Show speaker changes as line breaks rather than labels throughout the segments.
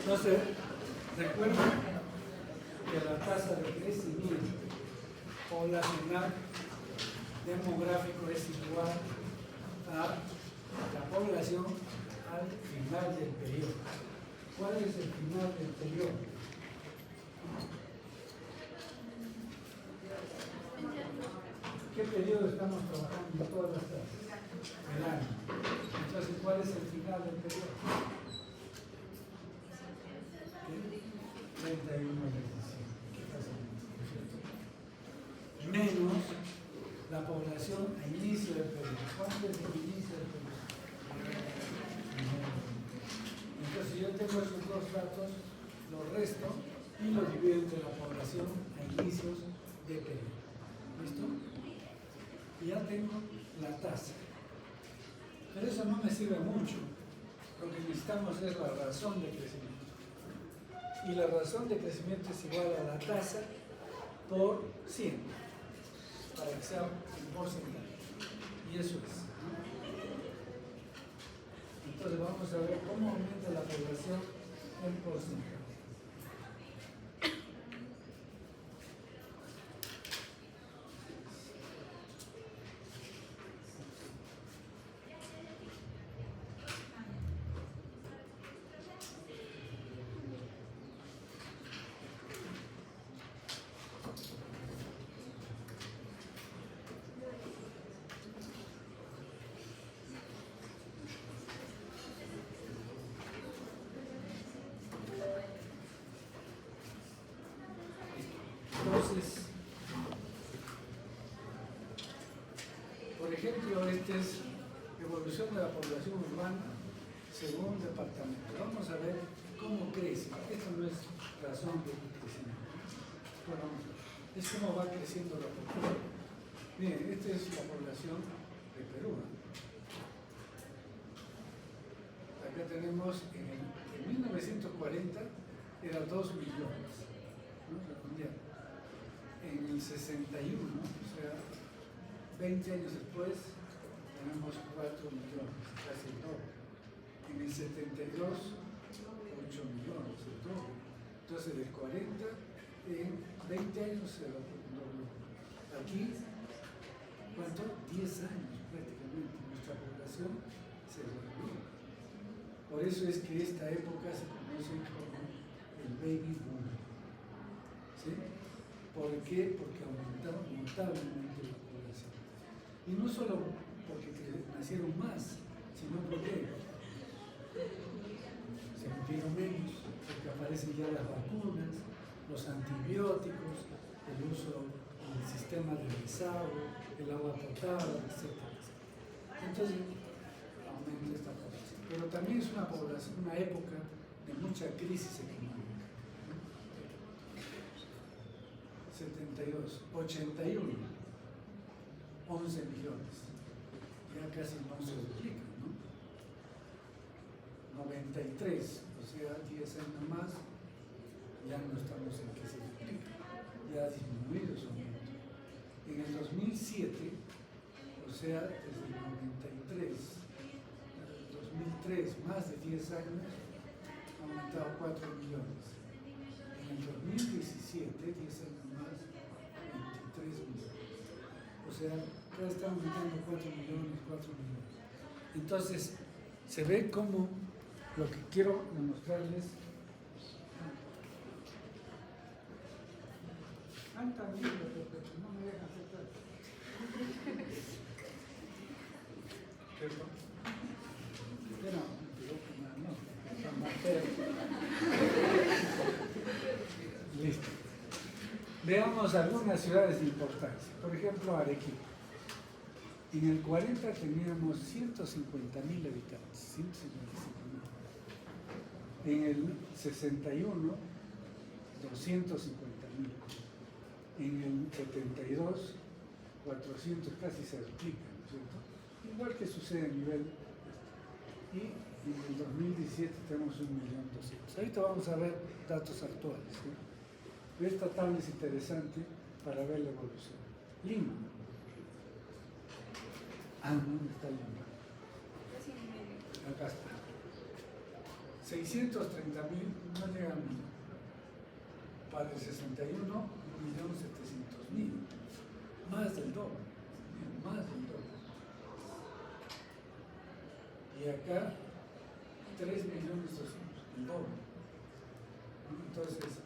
Entonces, recuerden que la tasa de crecimiento poblacional demográfico es igual a la población al final del periodo. ¿Cuál es el final del periodo? ¿Qué periodo estamos trabajando todas las clases? El año. Entonces, ¿cuál es el final del periodo? 31 de diciembre. Menos la población a inicio del periodo. ¿Cuánto es el inicio del periodo? Entonces, yo tengo esos dos datos, los resto y los divido entre la población a inicios de periodo. ¿Listo? Y ya tengo la tasa. Pero eso no me sirve mucho. Lo que necesitamos es la razón de crecimiento. Y la razón de crecimiento es igual a la tasa por 100, para que sea un porcentaje. Y eso es. Entonces vamos a ver cómo aumenta la población en porcentaje. Entonces, por ejemplo, esta es evolución de la población urbana según departamento. Vamos a ver cómo crece. Esto no es razón de crecimiento. Bueno, es cómo va creciendo la población. Miren, esta es la población de Perú. Acá tenemos, en 1940 era 2 millones, ¿no? Redondeado. En el 61, o sea, 20 años después, tenemos 4 millones, casi el doble. En el 72, 8 millones, el doble. Entonces, del 40, en 20 años se dobló. Aquí, ¿cuánto? 10 años prácticamente, nuestra población se dobló. Por eso es que esta época se conoce como el baby boom. ¿Sí? ¿Por qué? Porque aumentaron notablemente la población. Y no solo porque nacieron más, sino porque se murieron menos, porque aparecen ya las vacunas, los antibióticos, el uso del sistema de desagüe, el agua potable, etc. Entonces, aumenta esta población. Pero también es una población, una época de mucha crisis económica. 72, 81, 11 millones. Ya casi no se duplica, ¿no? 93, o sea, 10 años más, ya no estamos en que se duplica. Ya ha disminuido su aumento. En el 2007, o sea, desde el 93, 2003, más de 10 años, ha aumentado 4 millones. En el 2017, 10 años más, 23 millones. O sea, ya está aumentando 4 millones, 4 millones. Entonces, se ve como lo que quiero demostrarles. Cantan bien, pero no me dejan aceptar. ¿Perdón? Listo. Veamos algunas ciudades de importancia. Por ejemplo, Arequipa. En el 40 teníamos 150.000 habitantes. 155.000. En el 61, 250.000. En el 72, 400, casi se duplica, ¿no es cierto? Igual que sucede a nivel. Y en el 2017 tenemos 1.200.000. Ahorita vamos a ver datos actuales, ¿sí? Esta tabla es interesante para ver la evolución. Lima. ¿Dónde está Lima? Acá está. 630.000 no llegan a 1.000.000. Para el 61, 1.700.000. Más del doble. Más del doble. Y acá, 3.200.000, el doble. Entonces,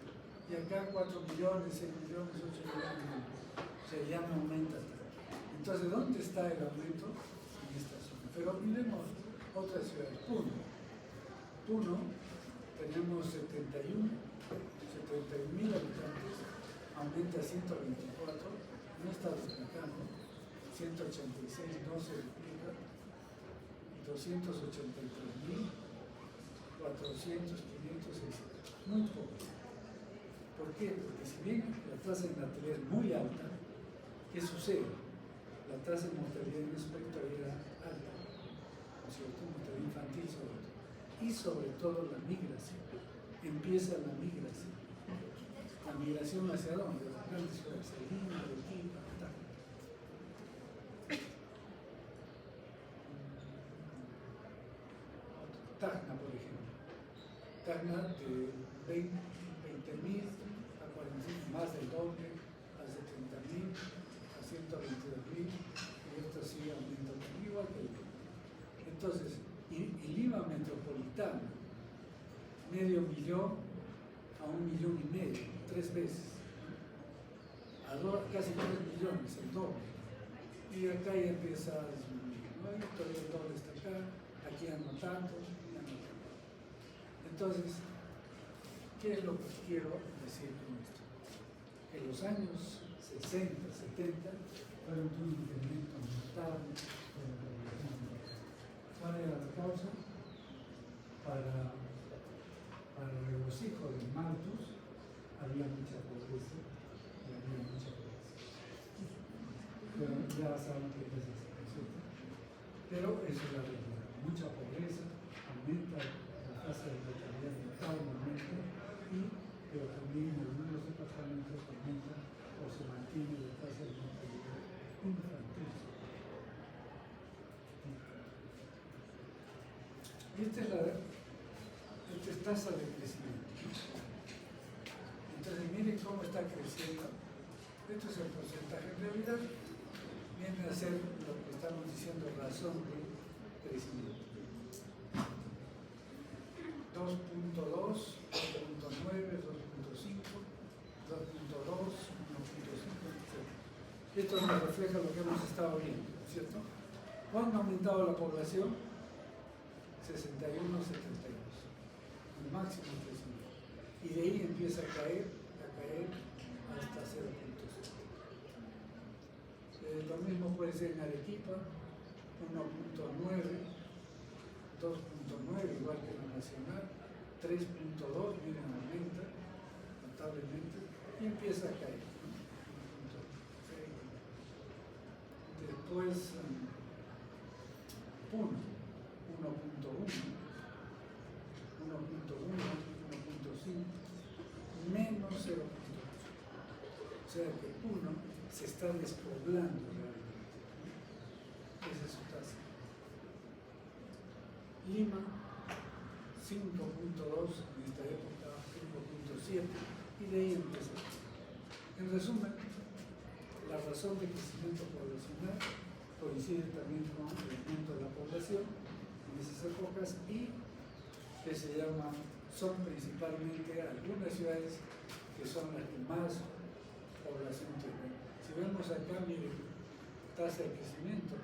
y acá 4 millones, 6 millones, 8 millones. O sea, ya no aumenta. Entonces, ¿dónde está el aumento? En esta zona. Pero miremos otras ciudades. Puno, tenemos 71.000 habitantes, aumenta a 124, no está duplicando, 186 no se duplica, y 283.400, 500, 600, muy poco. ¿Por qué? Porque si bien la tasa de natalidad es muy alta, ¿qué sucede? La tasa de mortalidad en ese aspecto era alta, ¿no es cierto? Mortalidad infantil sobre todo. Y sobre todo la migración. Empieza la migración. La migración hacia dónde? Las grandes ciudades, Lima, Arequipa, Tacna, por ejemplo. Tacna de 20.000 a 40.000, más del doble, a 70.000, a 122.000, y esto sigue aumentando, igual que el Lima. Entonces, y Lima metropolitana, 500.000 a 1,5 millones, 3 veces. Casi 3 millones, el doble. Y acá ya empieza a disminuir, ¿no? Todavía el doble está acá, aquí ya no tanto, ya no tanto. Entonces, ¿qué es lo que quiero decir con esto? Que los años 60, 70 fueron un incremento notable de la población. ¿Cuál era la causa? Para el regocijo del Malthus había mucha pobreza y había mucha pobreza. Pero ya saben que es así, ¿cierto? Pero eso es la realidad. Mucha pobreza, aumenta la tasa de natalidad notablemente, pero también en algunos departamentos aumenta o se mantiene la tasa de natalidad infantil. Y esta es tasa de crecimiento. Entonces miren cómo está creciendo. Esto es el porcentaje. En realidad viene a ser lo que estamos diciendo razón de crecimiento. 2.2, 2.9, 2.5, 2.2, 1.5, etc. Esto nos refleja lo que hemos estado viendo, ¿cierto? ¿Cuándo ha aumentado la población? 61, 72, el máximo crecimiento. Y de ahí empieza a caer hasta 0.7. Lo mismo puede ser en Arequipa, 1.9, 2.9, igual que la nacional, 3.2, miren, aumenta notablemente y empieza a caer. Después, Puno, 1.1, 1.5, menos 0.8. O sea que Puno se está despoblando realmente. Esa es su tasa. Lima, 5.2 en esta época, 5.7, y de ahí empieza. En resumen, la razón de crecimiento poblacional coincide también con el aumento de la población en esas épocas y que son principalmente algunas ciudades que son las que más población tienen. Si vemos acá, miren, tasa de crecimiento,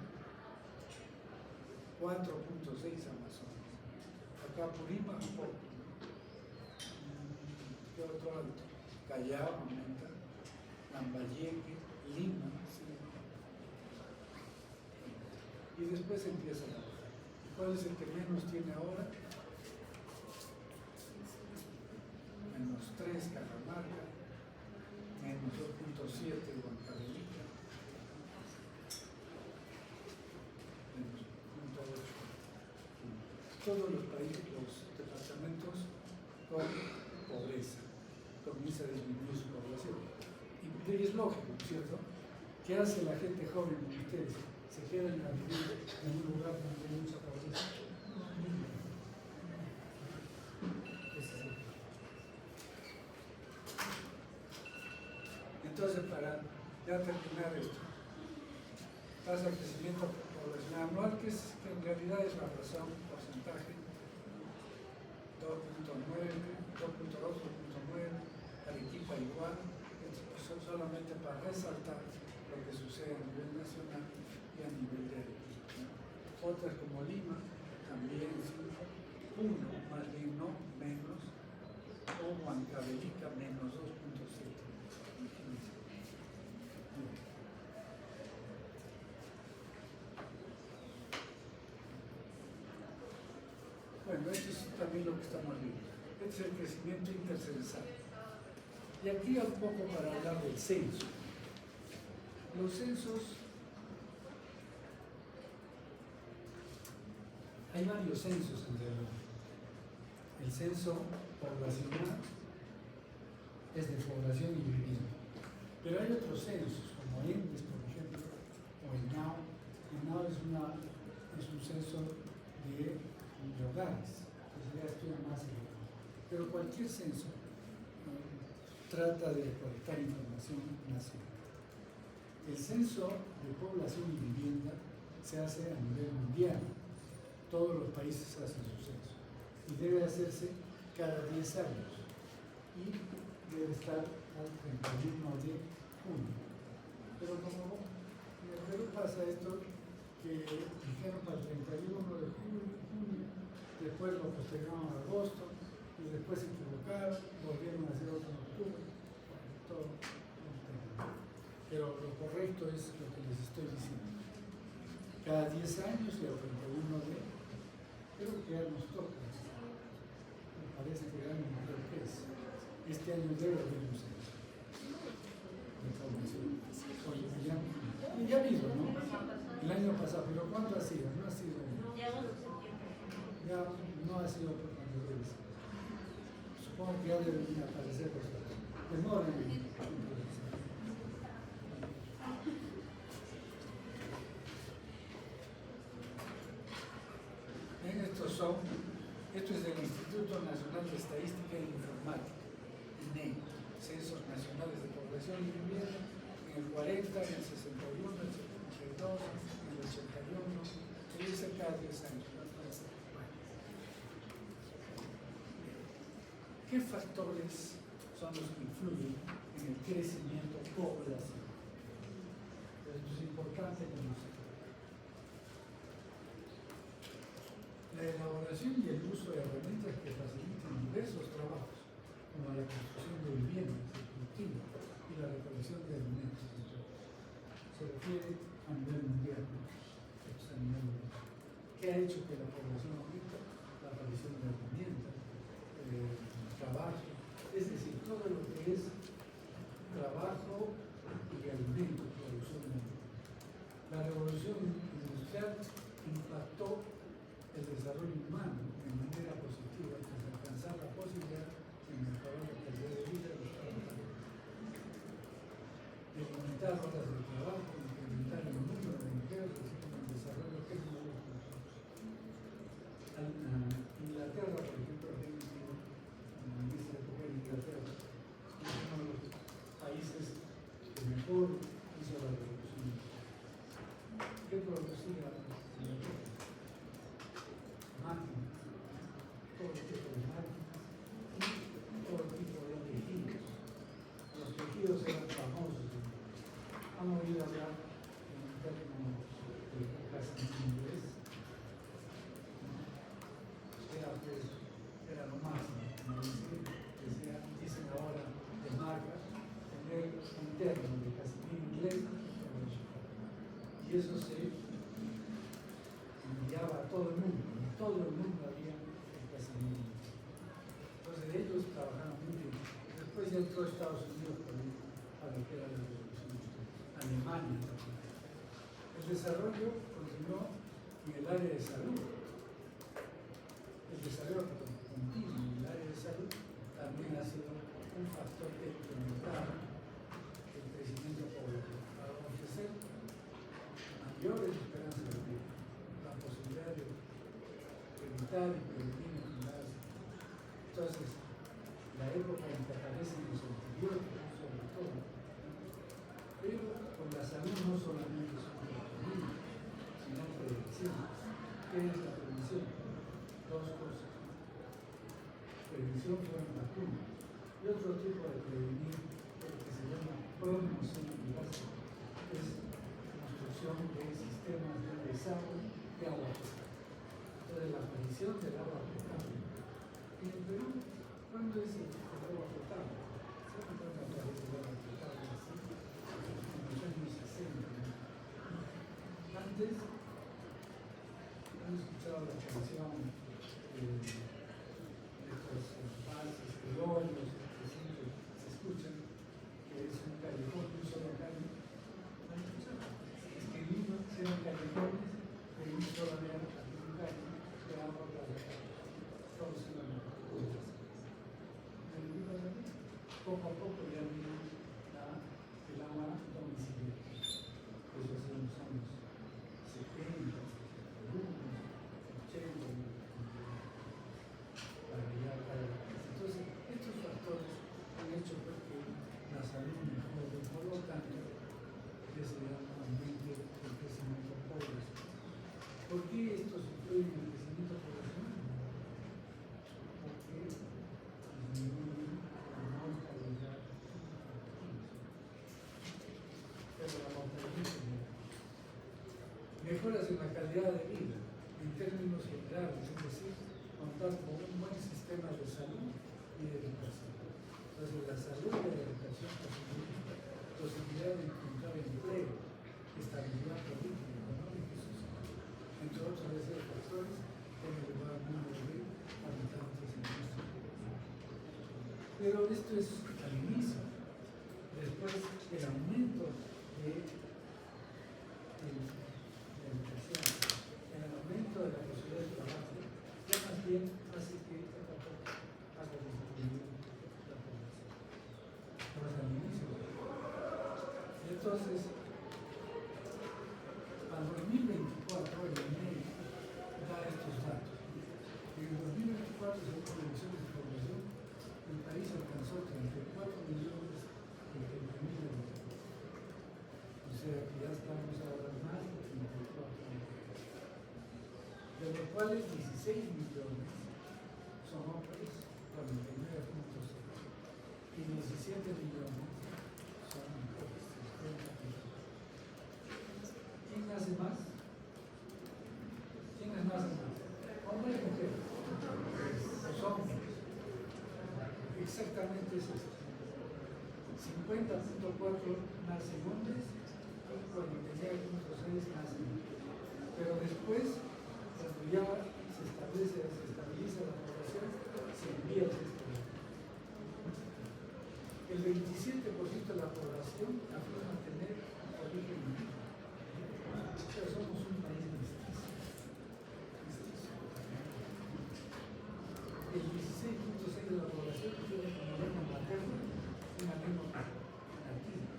4.6 Amazonas. Acá Purímac, un poco. ¿Qué otro alto? Callao aumenta, Lambayeque, Lima, sí. Y después empieza la baja. ¿Cuál es el que menos tiene ahora? Menos 3 Cajamarca, menos 2.7 Huancavelica, menos 0.8. Todos los países, los departamentos con pobreza, comienza a disminuir su población. Y es lógico, ¿cierto? ¿Qué hace la gente joven como ustedes? Se quedan a vivir en un lugar donde hay mucha pobreza. Entonces, para ya terminar esto, tasa de crecimiento poblacional anual, que en realidad es la razón porcentaje, 2.9, 2.2, 2.9, Arequipa igual, solamente para resaltar lo que sucede a nivel nacional y a nivel de Arequipa. Otras como Lima, también 1, más bien no, menos, o Huancavelica, menos 2.7. Bueno, esto es también lo que estamos viendo. Este es el crecimiento intercensal. Y aquí un poco para hablar del censo. Los censos, hay varios censos en realidad. El censo poblacional es de población y vivienda. Pero hay otros censos, como ENDES, por ejemplo, o el NAO. El NAO es un censo de hogares, que ya estudia más en el. Pero cualquier censo trata de recolectar información nacional. El censo de población y vivienda se hace a nivel mundial. Todos los países hacen su censo y debe hacerse cada 10 años y debe estar al 31 de junio. Pero como en el Perú pasa esto, que dijeron para el 31 de junio, después lo postergaron a agosto, y después se equivocaron, volvieron a hacer otro en octubre, todo. Pero lo correcto es lo que les estoy diciendo. Cada 10 años y al 31 de, creo que ya nos toca. Me parece que ya no creo que es. Este año debe haber un censo de población. Oye, ya mismo, ¿no? El año pasado, pero ¿cuánto ha sido? No ha sido. Ya no ha sido por cuando debe ser. Supongo que ya deben aparecer cosas. Demoran. Esto es del Instituto Nacional de Estadística e Informática, INEI, Censos Nacionales de Población y Vivienda, en el 40, en el 61, en el 72, en el 81, se dice cada 10 años. ¿Qué factores son los que influyen en el crecimiento poblacional? Esto es importante conocer. La elaboración y el uso de herramientas que facilitan diversos trabajos, como la construcción de viviendas, el cultivo y la recolección de alimentos. Se refiere a nivel mundial, ¿no? A nivel mundial. ¿Qué ha hecho que la población aumente? La aparición de herramientas, trabajo, es decir, todo lo que es trabajo y alimento, producción de alimento. La revolución industrial impactó el desarrollo humano de manera positiva hasta alcanzar la posibilidad de mejorar la calidad de vida de los trabajadores, de aumentar horas de trabajo, incrementar el número de empleos, así como el desarrollo tecnológico. Inglaterra, por ejemplo, en esta época de Inglaterra, es uno de los países que mejor hizo la revolución. ¿Qué producía Inglaterra? Máquinas, todo tipo de máquinas y todo tipo de tejidos. Los tejidos eran famosos. Han oído hablar en un término de casi en inglés. Era lo máximo, como dicen ahora de marca, tener un término de casi en inglés y eso se enviaba a todo el mundo. Todo el mundo había el casamiento. Entonces ellos trabajaron muy bien. Después ya entró Estados Unidos para lo que era la revolución industrial. Alemania también. El desarrollo continuó en el área de salud. El desarrollo continuo en el área de salud también ha sido un factor que ha incrementado el crecimiento poblacional para ofrecer mayores esperanzas de vida, la posibilidad de evitar y prevenir enfermedades. Entonces, la época en que aparecen los antibióticos, sobre todo, Pero por la salud no solamente son prevenir, sino prevención. ¿Qué es la prevención? Dos cosas. Prevención fueron vacunas y otro tipo de prevenir que se llama promoción ambiental, es construcción de sistemas de desagüe de agua potable. Entonces la aparición del agua potable en el Perú, ¿cuándo es el agua potable? Se me cuenta que aparece el agua potable así en los años 60, ¿no? Antes han escuchado la canción estos valses criollos que siempre se escuchan, que es un callejón, un solo calle. ¿Han escuchado? Es que Lima eran callejones de un solo calle de agua para todos iban a poco a poco ya vino el agua domiciliaria. Eso hace unos años 70, 80. Entonces, estos factores han hecho que la salud mejore, por lo tanto, que se llama ambiente el crecimiento poblacional. ¿Por qué esto influye en el crecimiento poblacional? Porque disminuye la mortalidad, pero la mortalidad mejoras en la calidad de vida en términos generales, es decir, contar con un buen sistema de salud y de educación. Entonces, la salud y la educación posibilidad de encontrar empleo, estabilidad política, económica y social, entre otros de esos factores, en el lugar número de habitantes en nuestro país. Pero esto es al inicio. Después, el aumento de la educación, el aumento de la posibilidad de trabajo, ya más bien hace que poco a poco haga disminuir la población. Pero es al inicio. Y entonces, al 2024, el INEGI da estos datos. En el 2024, según proyecciones de población, el país alcanzó 34 millones de habitantes. O sea que ya estamos ahora más de 34 millones. De los cuales 16 millones son hombres, 49.0, y 17 millones son mujeres, 50 millones. ¿Quién hace más? ¿Quién nace más? ¿Hombres o mujeres? Los hombres. Exactamente es esto. 50.4 nacen hombres y 49.6 nacen mujeres. Pero después, cuando ya se estabiliza la población, se invierte esto. El 27% de la población afirma tener origen indígena. O sea, somos un país mestizo. El 16.6% de la población tiene como lengua materna una lengua nativa.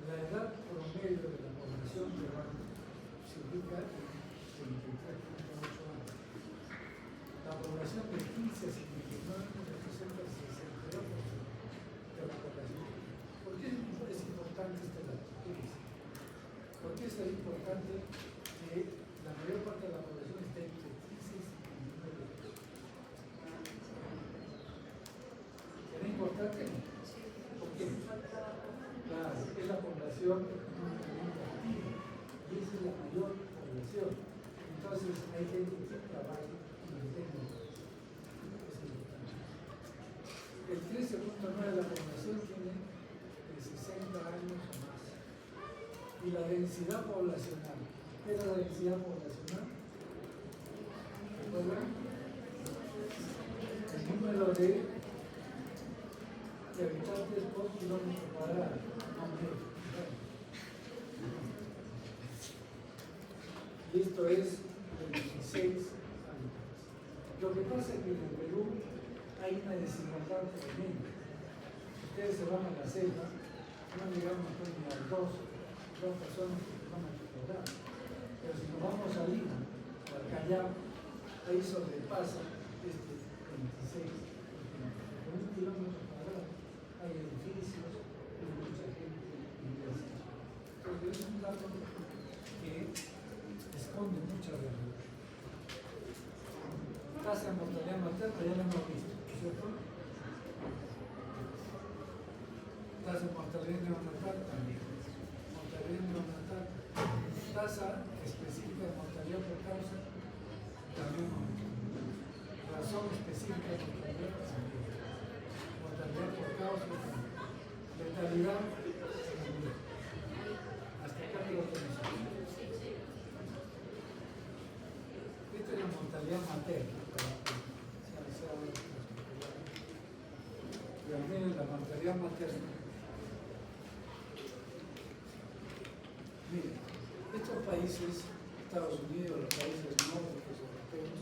La edad promedio de la población peruana se ubica en 23.8 años. La población de 15 a 59 representa el 62% de la población. ¿Por qué es importante este dato? ¿Qué dice? ¿Por qué es tan importante que la mayor parte de la población esté entre 15 y 59 años? ¿Era importante? ¿Por qué? Claro, es la población económicamente activa y esa es la mayor población. Entonces hay gente que trabaja y mantiene. Es importante. El 13.9% de la población tiene de 60 años o más. Y la densidad poblacional. ¿Qué es la densidad poblacional? ¿Recuerdan? El número de habitantes por kilómetro cuadrado. Y esto es de 16 habitantes. Lo que pasa es que en el Perú hay una desigualdad tremenda. Ustedes se van a la selva, no llegamos pues ni a dos personas que van a explorar. Pero si nos vamos a Lima o al Callao, ahí sobrepasa este 26 kilómetros. Por un kilómetro cuadrado hay edificios y mucha gente. materna ya la hemos visto, ¿cierto? Tasa de mortalidad neonatal también. Mortalidad neonatal. Tasa específica de mortalidad por causa también. Razón específica de mortalidad también. Mortalidad por causa también. Letalidad también. Hasta acá lo tenemos. Esta es la mortalidad materna. Miren la mortalidad materna. Miren, estos países, Estados Unidos, los países nórdicos europeos,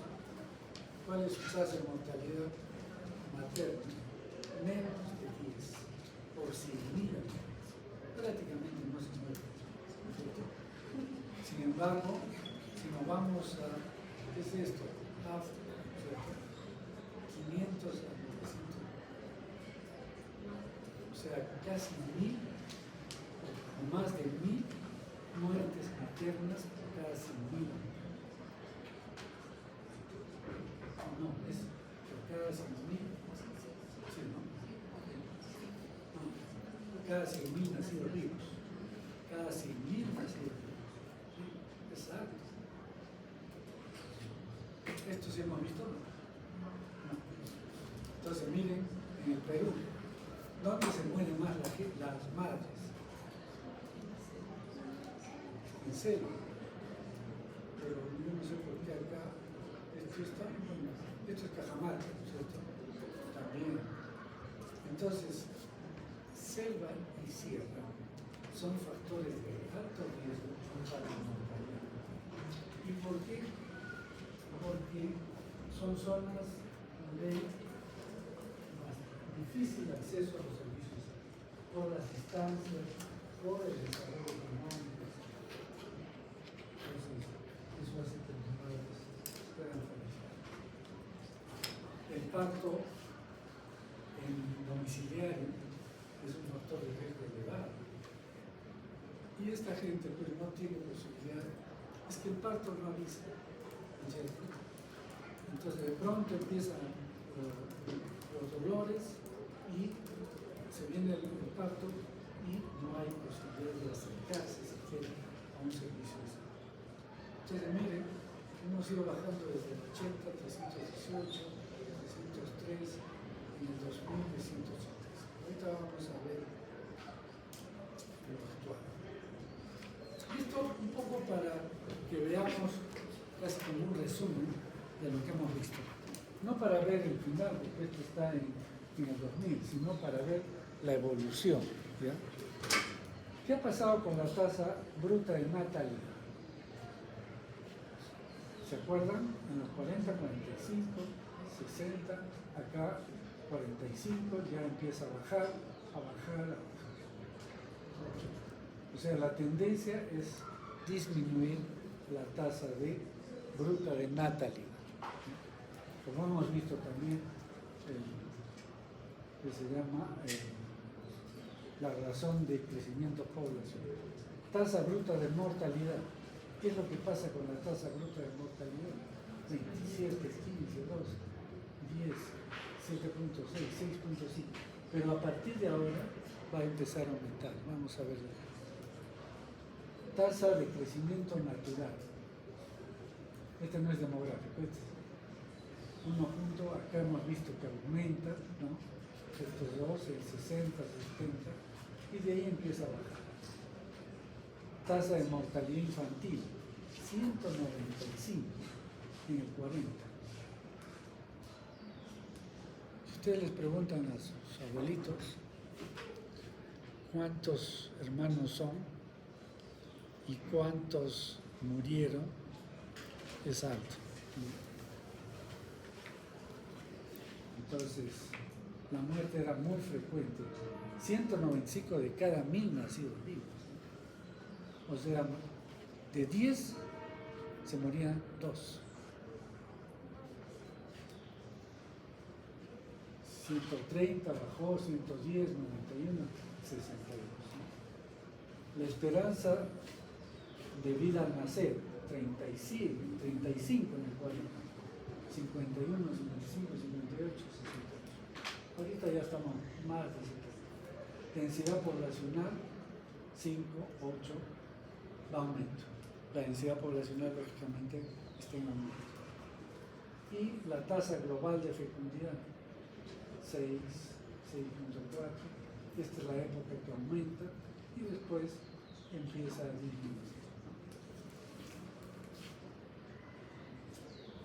¿cuál es su tasa de mortalidad materna? Menos de 10 por 100.000 habitantes. Prácticamente no se muere. Sin embargo, si nos vamos a, ¿qué es esto? África, ¿cierto? 500 a 900. O sea, casi 1.000 o más de 1.000 muertes maternas por cada 100.000. No, es por cada 100.000. Sí, ¿no? No, por cada 100.000 nacidos vivos. Cada 100.000 nacidos vivos. ¿Sí? Es alto. ¿Esto sí hemos visto? No. Entonces, miren, en el Perú, ¿dónde se mueren más las madres? En serio. Pero yo no sé por qué acá esto está, bueno, esto es Cajamarca, ¿no es cierto? También. Entonces, selva y sierra son factores de alto riesgo para la mortalidad. ¿Y por qué? Porque son zonas de difícil acceso a los servicios, por las distancias, por el desarrollo económico. Entonces, eso hace que los padres puedan fallecer. El parto en domiciliario es un factor de riesgo elevado. Y esta gente pues no tiene posibilidad, es que el parto no avisa, ¿cierto? Entonces de pronto empiezan los dolores y se viene el parto y no hay posibilidad de acercarse siquiera a un servicio de salud. Entonces miren, hemos ido bajando desde el 80, 318, 303, en el 2000, 186. Ahorita vamos a ver lo actual. Esto un poco para que veamos casi como un resumen de lo que hemos visto. No para ver el final, porque esto está en el 2000, sino para ver la evolución. ¿Ya? ¿Qué ha pasado con la tasa bruta de natalidad? ¿Se acuerdan? En los 40, 45, 60, acá 45, ya empieza a bajar, a bajar, a bajar. O sea, la tendencia es disminuir la tasa de bruta de natalidad. Como hemos visto también, que se llama la razón de crecimiento poblacional. Tasa bruta de mortalidad. ¿Qué es lo que pasa con la tasa bruta de mortalidad? 27, 15, 12, 10, 7.6, 6.5. Pero a partir de ahora va a empezar a aumentar. Vamos a ver. Tasa de crecimiento natural. Este no es demográfico, este es 1 punto, acá hemos visto que aumenta, ¿no? Estos dos, el 60, 70, y de ahí empieza a bajar. Tasa de mortalidad infantil, 195 en el 40. Si ustedes les preguntan a sus abuelitos cuántos hermanos son y cuántos murieron, es alto. Entonces, la muerte era muy frecuente. 195 de cada 1000 nacidos vivos. O sea, de 10 se morían 2. 130 bajó, 110, 91, 62. La esperanza de vida al nacer, 35 en el 40. 51, 55, 58, 68. Ahorita ya estamos más de 70. Densidad poblacional, 5, 8, va aumento. La densidad poblacional, lógicamente, está en aumento. Y la tasa global de fecundidad, 6, 6.4. Esta es la época que aumenta y después empieza a disminuir.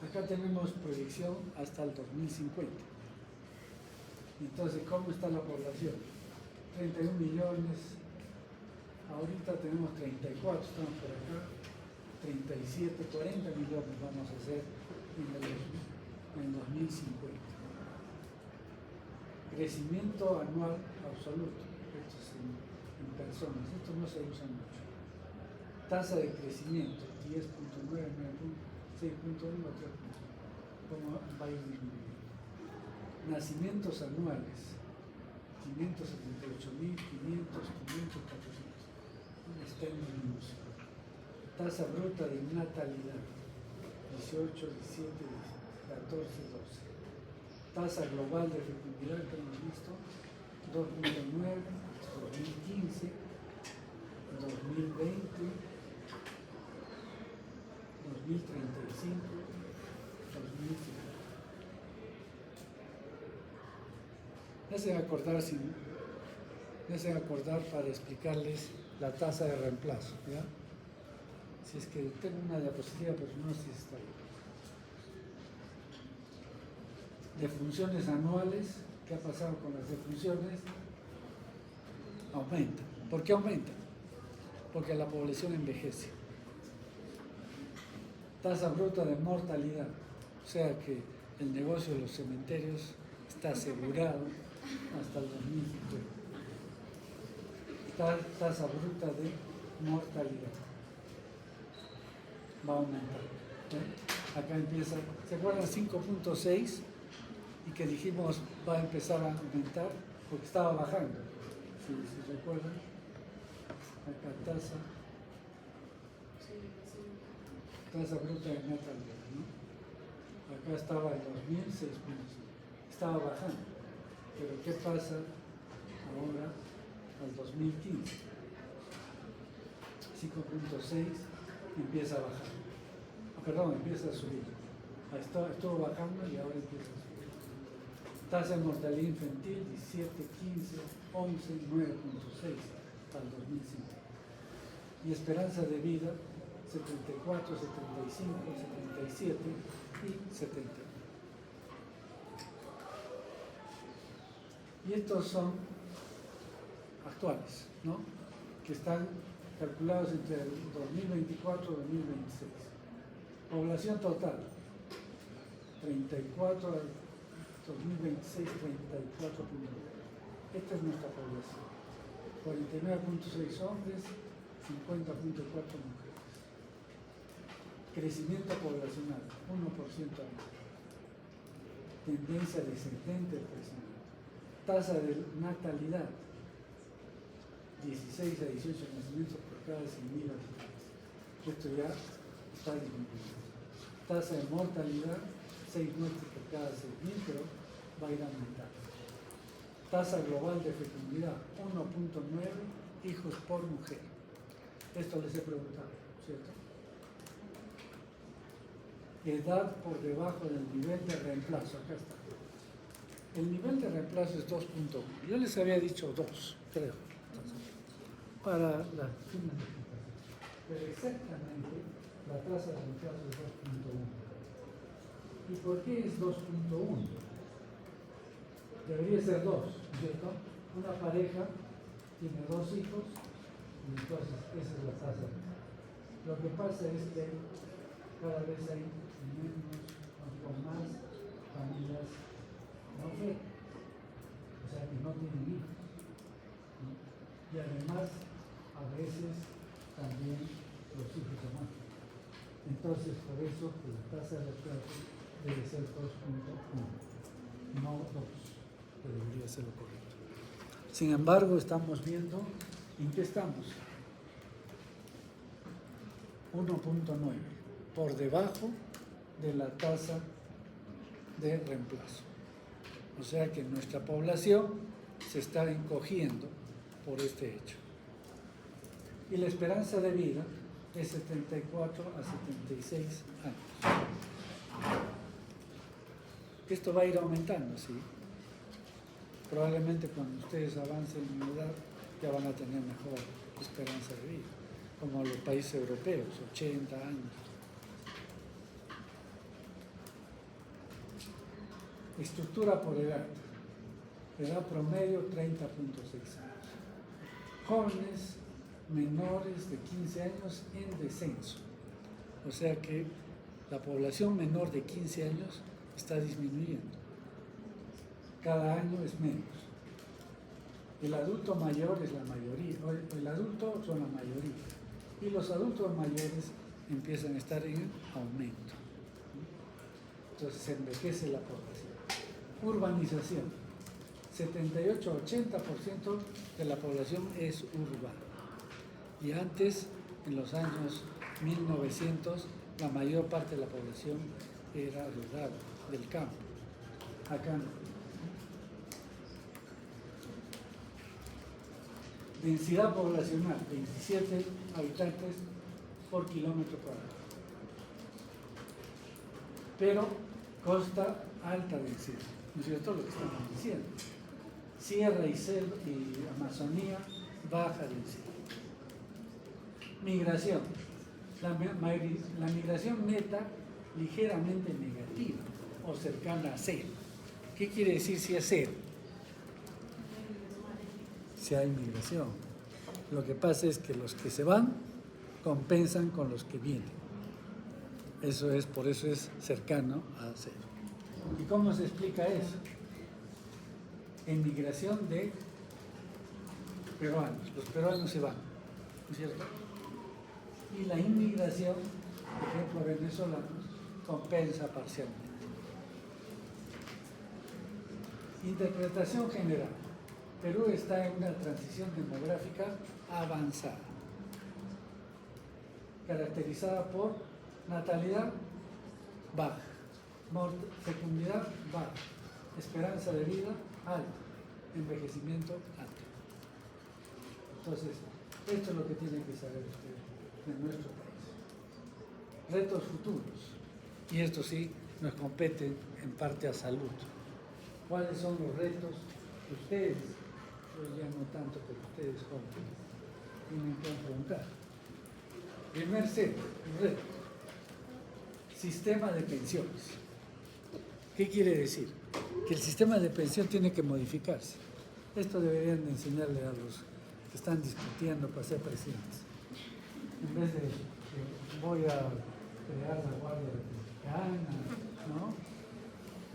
Acá tenemos proyección hasta el 2050. Entonces, ¿cómo está la población? 31 millones. Ahorita tenemos 34, estamos por acá. 37, 40 millones vamos a hacer en el 2050. Crecimiento anual absoluto. Esto es en personas. Esto no se usa mucho. Tasa de crecimiento, 10.9, 6.1, 3.1. ¿Cómo va a ir disminuyendo? Nacimientos anuales, 578.500, 500, 400. Está en disminución. Tasa bruta de natalidad, 18, 17, 14, 12. Tasa global de fecundidad que hemos visto, 2.9, 2015, 2020, 2035, 2050. Ya se va a acordar para explicarles la tasa de reemplazo, ¿ya? Si es que tengo una diapositiva, pero no sé si está bien. Defunciones anuales, ¿qué ha pasado con las defunciones? Aumenta. ¿Por qué aumenta? Porque la población envejece. Tasa bruta de mortalidad, o sea que el negocio de los cementerios está asegurado hasta el 2050. Tasa bruta de mortalidad va a aumentar. Acá empieza, ¿se acuerdan? 5.6 y que dijimos va a empezar a aumentar porque estaba bajando. Si recuerdan, acá tasa bruta de natalidad, ¿no? Acá estaba en 2000, 6.5. Estaba bajando. Pero ¿qué pasa ahora al 2015? 5.6 empieza a bajar. Empieza a subir. Estuvo bajando y ahora empieza a subir. Tasa de mortalidad infantil 17, 15, 11, 9.6 al 2005. Y esperanza de vida 74, 75, 77 y 70. Y estos son actuales, ¿no? Que están calculados entre el 2024 y 2026. Población total, 34 al 2026, 34.9. Esta es nuestra población. 49.6 hombres, 50.4 mujeres. Crecimiento poblacional, 1% anual. Tendencia descendente del crecimiento. Tasa de natalidad, 16 a 18 nacimientos por cada 100.000 habitantes. Esto ya está disminuyendo. Tasa de mortalidad, 6 muertes por cada 6.000, pero va a ir aumentando. Tasa global de fecundidad, 1.9 hijos por mujer. Esto les he preguntado, ¿cierto? Edad por debajo del nivel de reemplazo, acá está. El nivel de reemplazo es 2.1. Yo les había dicho 2, creo. Para la fines de explicación. Pero exactamente la tasa de reemplazo es 2.1. ¿Y por qué es 2.1? Debería ser 2, ¿cierto? Una pareja tiene 2 hijos y entonces esa es la tasa. Lo que pasa es que cada vez hay menos o más familias no fe, o sea que no tienen hijos, ¿no? Y además a veces también los hijos se matan. Entonces por eso que la tasa de reemplazo debe ser 2.1, no 2, que debería ser lo correcto. Sin embargo, estamos viendo en qué estamos. 1.9, por debajo de la tasa de reemplazo. O sea que nuestra población se está encogiendo por este hecho. Y la esperanza de vida es 74 a 76 años. Esto va a ir aumentando, sí. Probablemente cuando ustedes avancen en edad ya van a tener mejor esperanza de vida, como los países europeos, 80 años. Estructura por edad. Edad promedio 30.6 años. Jóvenes menores de 15 años en descenso. O sea que la población menor de 15 años está disminuyendo. Cada año es menos. El adulto mayor es la mayoría, el adulto son la mayoría. Y los adultos mayores empiezan a estar en aumento. Entonces se envejece la población. Urbanización. 78-80% de la población es urbana. Y antes, en los años 1900, la mayor parte de la población era rural, del campo. Acá no. Densidad poblacional, 27 habitantes por kilómetro cuadrado. Pero costa, alta densidad. ¿No es cierto lo que estamos diciendo? Sierra y Amazonía, baja densidad. Migración. La migración neta ligeramente negativa o cercana a cero. ¿Qué quiere decir si es cero? Si hay migración. Lo que pasa es que los que se van compensan con los que vienen. Por eso es cercano a cero. ¿Y cómo se explica eso? Emigración de peruanos. Los peruanos se van, ¿no es cierto? Y la inmigración, por ejemplo, venezolanos, compensa parcialmente. Interpretación general. Perú está en una transición demográfica avanzada, caracterizada por natalidad baja, fecundidad baja, esperanza de vida alta, envejecimiento alto. Entonces, esto es lo que tienen que saber ustedes de nuestro país. Retos futuros, y esto sí nos compete en parte a salud. ¿Cuáles son los retos que ustedes, yo ya no tanto, pero ustedes jóvenes, tienen que afrontar? Primer reto, sistema de pensiones. ¿Qué quiere decir? Que el sistema de pensión tiene que modificarse. Esto deberían de enseñarle a los que están discutiendo para ser presidentes. En vez de voy a crear la Guardia Republicana, ¿no?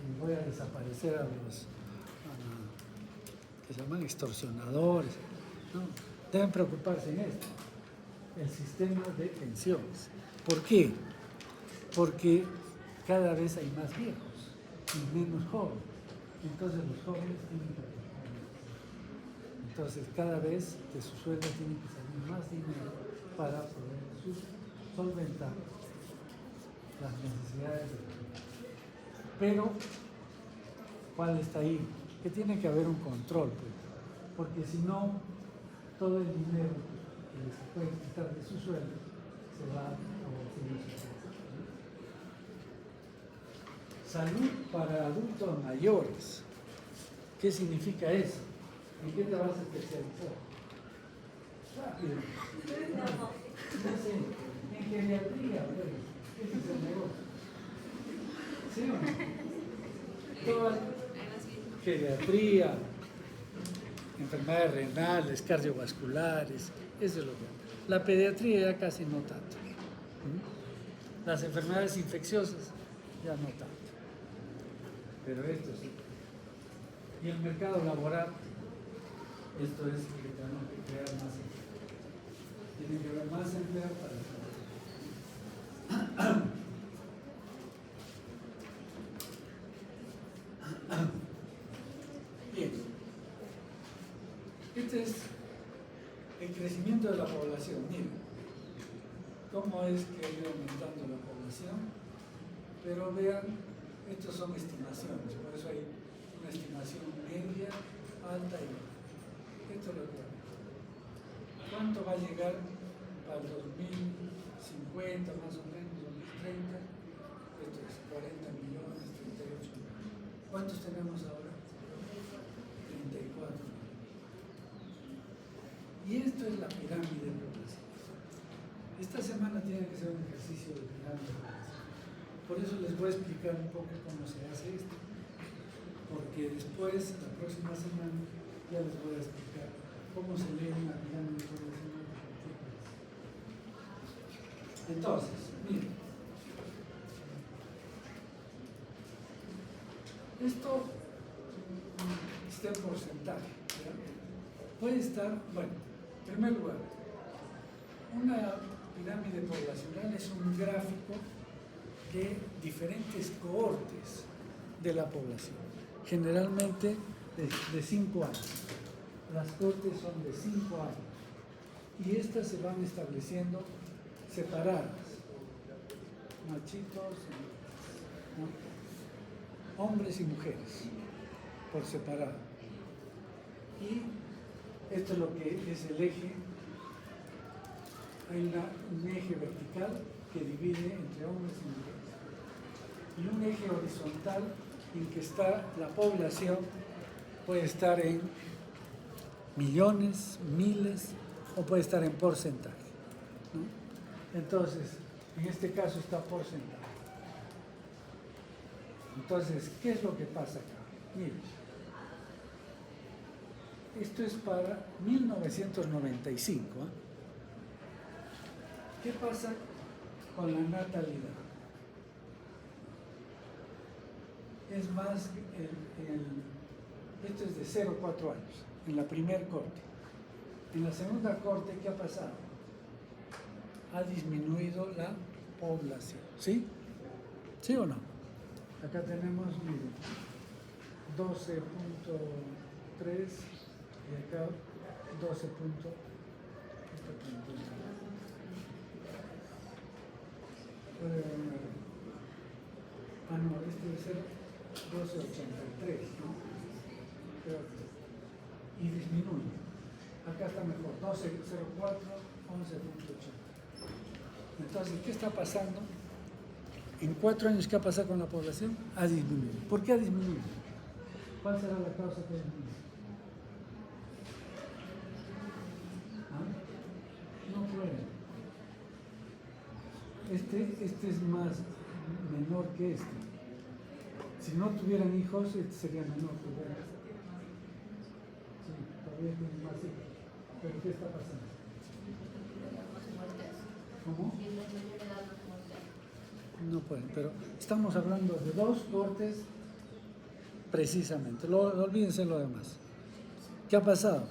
Y voy a desaparecer a los que se llaman extorsionadores, ¿no? Deben preocuparse en esto, el sistema de pensiones. ¿Por qué? Porque cada vez hay más viejos y menos jóvenes. Entonces los jóvenes tienen que aportar más. Entonces cada vez de su sueldo tiene que salir más dinero para poder solventar las necesidades de la gente. Pero, ¿cuál está ahí? Que tiene que haber un control, pues, porque si no, todo el dinero que les puede quitar de su sueldo se va a bolsillo de su casa. Salud para adultos mayores. ¿Qué significa eso? ¿En qué te vas a especializar? Rápido. No sé, en geriatría, pues, ese es el negocio. ¿Sí o no? Toda geriatría, enfermedades renales, cardiovasculares, eso es lo que... La pediatría ya casi no tanto. Las enfermedades infecciosas ya no tanto. Pero esto sí. Y el mercado laboral, esto es que tenemos que crear más empleo. Tiene que haber más empleo para el Bien. Este es el crecimiento de la población. Miren, cómo es que ha ido aumentando la población, pero vean Estos son estimaciones, por eso hay una estimación media, alta y baja. Esto es lo que hay. ¿Cuánto va a llegar para el 2050, más o menos, 2030? Esto es 40 millones, 38 millones. ¿Cuántos tenemos ahora? 34 millones. Y esto es la pirámide de población. Esta semana tiene que ser un ejercicio de pirámide. Por eso les voy a explicar un poco cómo se hace esto. Porque después, la próxima semana, ya les voy a explicar cómo se lee una pirámide poblacional. Entonces, miren. Esto está en porcentaje. ¿Ya? Puede estar, bueno, en primer lugar, una pirámide poblacional es un gráfico de diferentes cohortes de la población, generalmente de 5 años. Las cohortes son de 5 años y estas se van estableciendo separadas, machitos, ¿no? Hombres y mujeres, por separado. Y esto es lo que es el eje. Hay un eje vertical que divide entre hombres y mujeres. Y un eje horizontal en que está la población, puede estar en millones, miles, o puede estar en porcentaje, ¿no? Entonces, en este caso está porcentaje. Entonces, ¿qué es lo que pasa acá? Miren, esto es para 1995. ¿Qué pasa con la natalidad? Es más, esto es de 0 a 4 años, en la primer corte. En la segunda corte, ¿qué ha pasado? Ha disminuido la población. ¿Sí? ¿Sí o no? Acá tenemos, miren, 12.3 y acá 12. Ah, no, este debe ser 12.83, ¿no? Y disminuye. Acá está mejor, 12.04, 11.80. Entonces, ¿qué está pasando? En 4 años, ¿qué ha pasado con la población? Ha disminuido. ¿Por qué ha disminuido? ¿Cuál será la causa que ha disminuido? ¿Ah? No puede. Este es más menor que este. Si no tuvieran hijos, este sería menor que este. Sí, todavía tienen más hijos. ¿Pero qué está pasando? ¿Cómo? No pueden, pero estamos hablando de 2 cortes precisamente. Olvídense lo demás. ¿Qué ha pasado?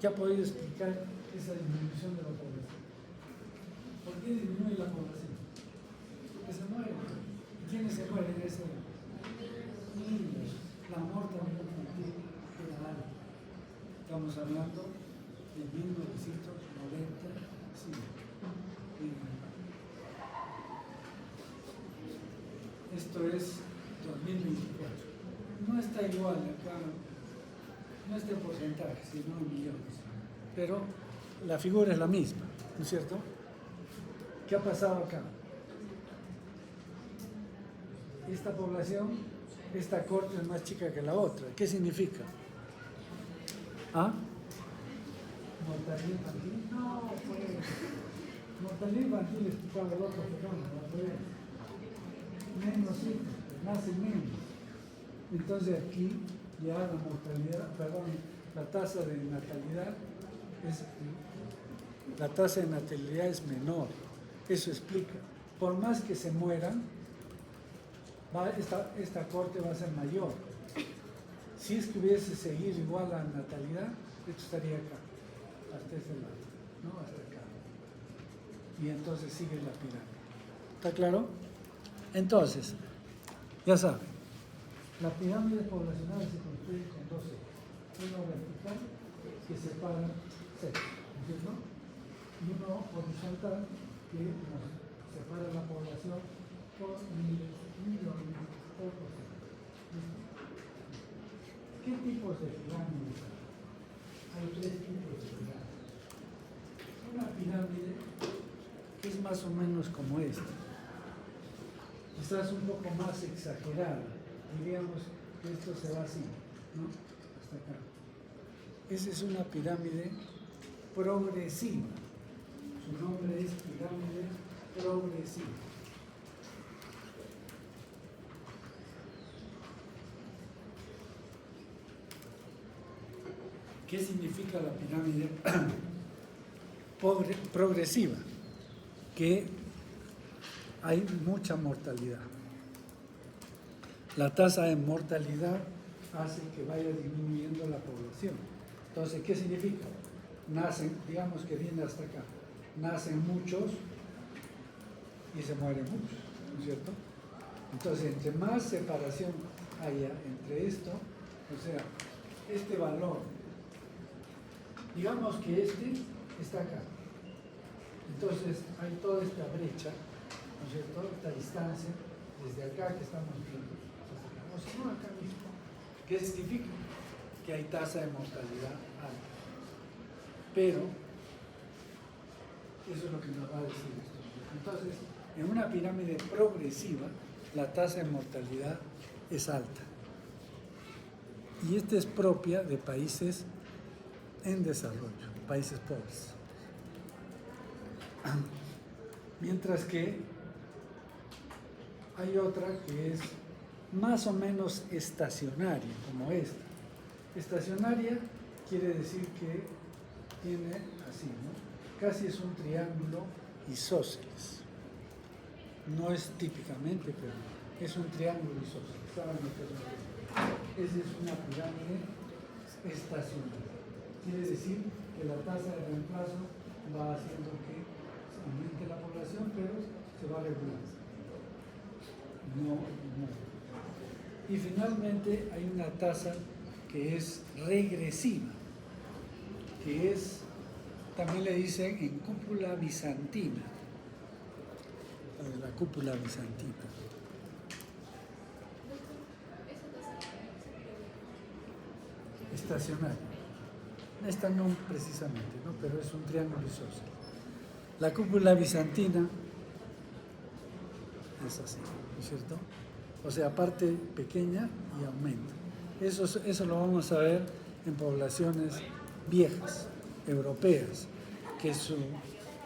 ¿Qué ha podido explicar esa disminución de la población? ¿Por qué disminuye la población? Porque se mueren. ¿Quiénes se mueren? Niños. La mortalidad infantil era alta. Estamos hablando de 1990. Sí. Esto es 2024. No está igual acá, no está en porcentaje, sino en millones. Pero la figura es la misma, ¿no es cierto? ¿Qué ha pasado acá? Esta población, esta corte es más chica que la otra. ¿Qué significa? ¿Ah? ¿Mortalidad infantil? No, pues. Mortalidad infantil explicaba el otro fenómeno, no puede. Menos hijos, nacen menos. Entonces aquí ya la mortalidad, perdón, la tasa de natalidad es menor. Eso explica. Por más que se mueran, esta corte va a ser mayor. Si es que hubiese seguido igual la natalidad, esto estaría acá, hasta este lado, ¿no? Hasta acá. Y entonces sigue la pirámide. ¿Está claro? Entonces, ya saben, la pirámide poblacional se construye con 2 ejes. Uno vertical que separa sexos, ¿no? Y uno horizontal que nos separa la población por miles, millones, ¿Qué tipos de pirámides hay? Hay tres tipos de pirámides. Una pirámide que es más o menos como esta, quizás un poco más exagerada, diríamos que esto se va así, ¿no? Hasta acá. Esa es una pirámide progresiva. Su nombre es pirámide progresiva. ¿Qué significa la pirámide progresiva? Que hay mucha mortalidad. La tasa de mortalidad hace que vaya disminuyendo la población. Entonces, ¿qué significa? Nacen, digamos que viene hasta acá, nacen muchos y se mueren muchos, ¿no es cierto? Entonces, entre más separación haya entre esto, o sea, este valor, digamos que este está acá. Entonces, hay toda esta brecha, ¿no es cierto? Esta distancia, desde acá que estamos viendo, o si no, acá mismo. ¿Qué significa? Que hay tasa de mortalidad alta. Pero, eso es lo que nos va a decir esto. Entonces, en una pirámide progresiva, la tasa de mortalidad es alta. Y esta es propia de países en desarrollo, países pobres. Mientras que hay otra que es más o menos estacionaria, como esta. Estacionaria quiere decir que tiene así, ¿no? Casi es un triángulo isósceles. No es típicamente, pero es un triángulo isósceles. ¿Saben lo que es eso? Esa es una pirámide estacionaria. Quiere decir que la tasa de reemplazo va haciendo que aumente la población, pero se va regulando. No. Y finalmente hay una tasa que es regresiva, que es, también le dicen en cúpula bizantina, la cúpula bizantina. Estacionaria. Esta no precisamente, ¿no? Pero es un triángulo isósceles. La cúpula bizantina es así, ¿no es cierto? O sea, parte pequeña y aumenta. Eso lo vamos a ver en poblaciones viejas, europeas, que esto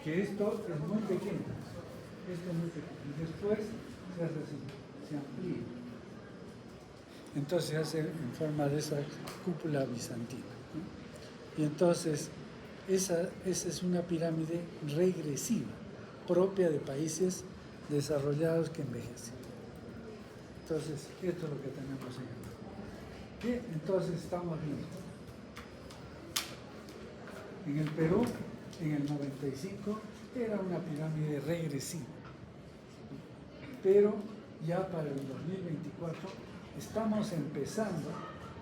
es muy pequeño. Esto es muy pequeño. Y después se hace así, se amplía. Entonces se hace en forma de esa cúpula bizantina, ¿no? Y entonces esa es una pirámide regresiva, propia de países desarrollados que envejecen. Entonces, esto es lo que tenemos ahí. ¿Qué? Entonces estamos viendo. En el Perú, en el 95, era una pirámide regresiva. Pero ya para el 2024 estamos empezando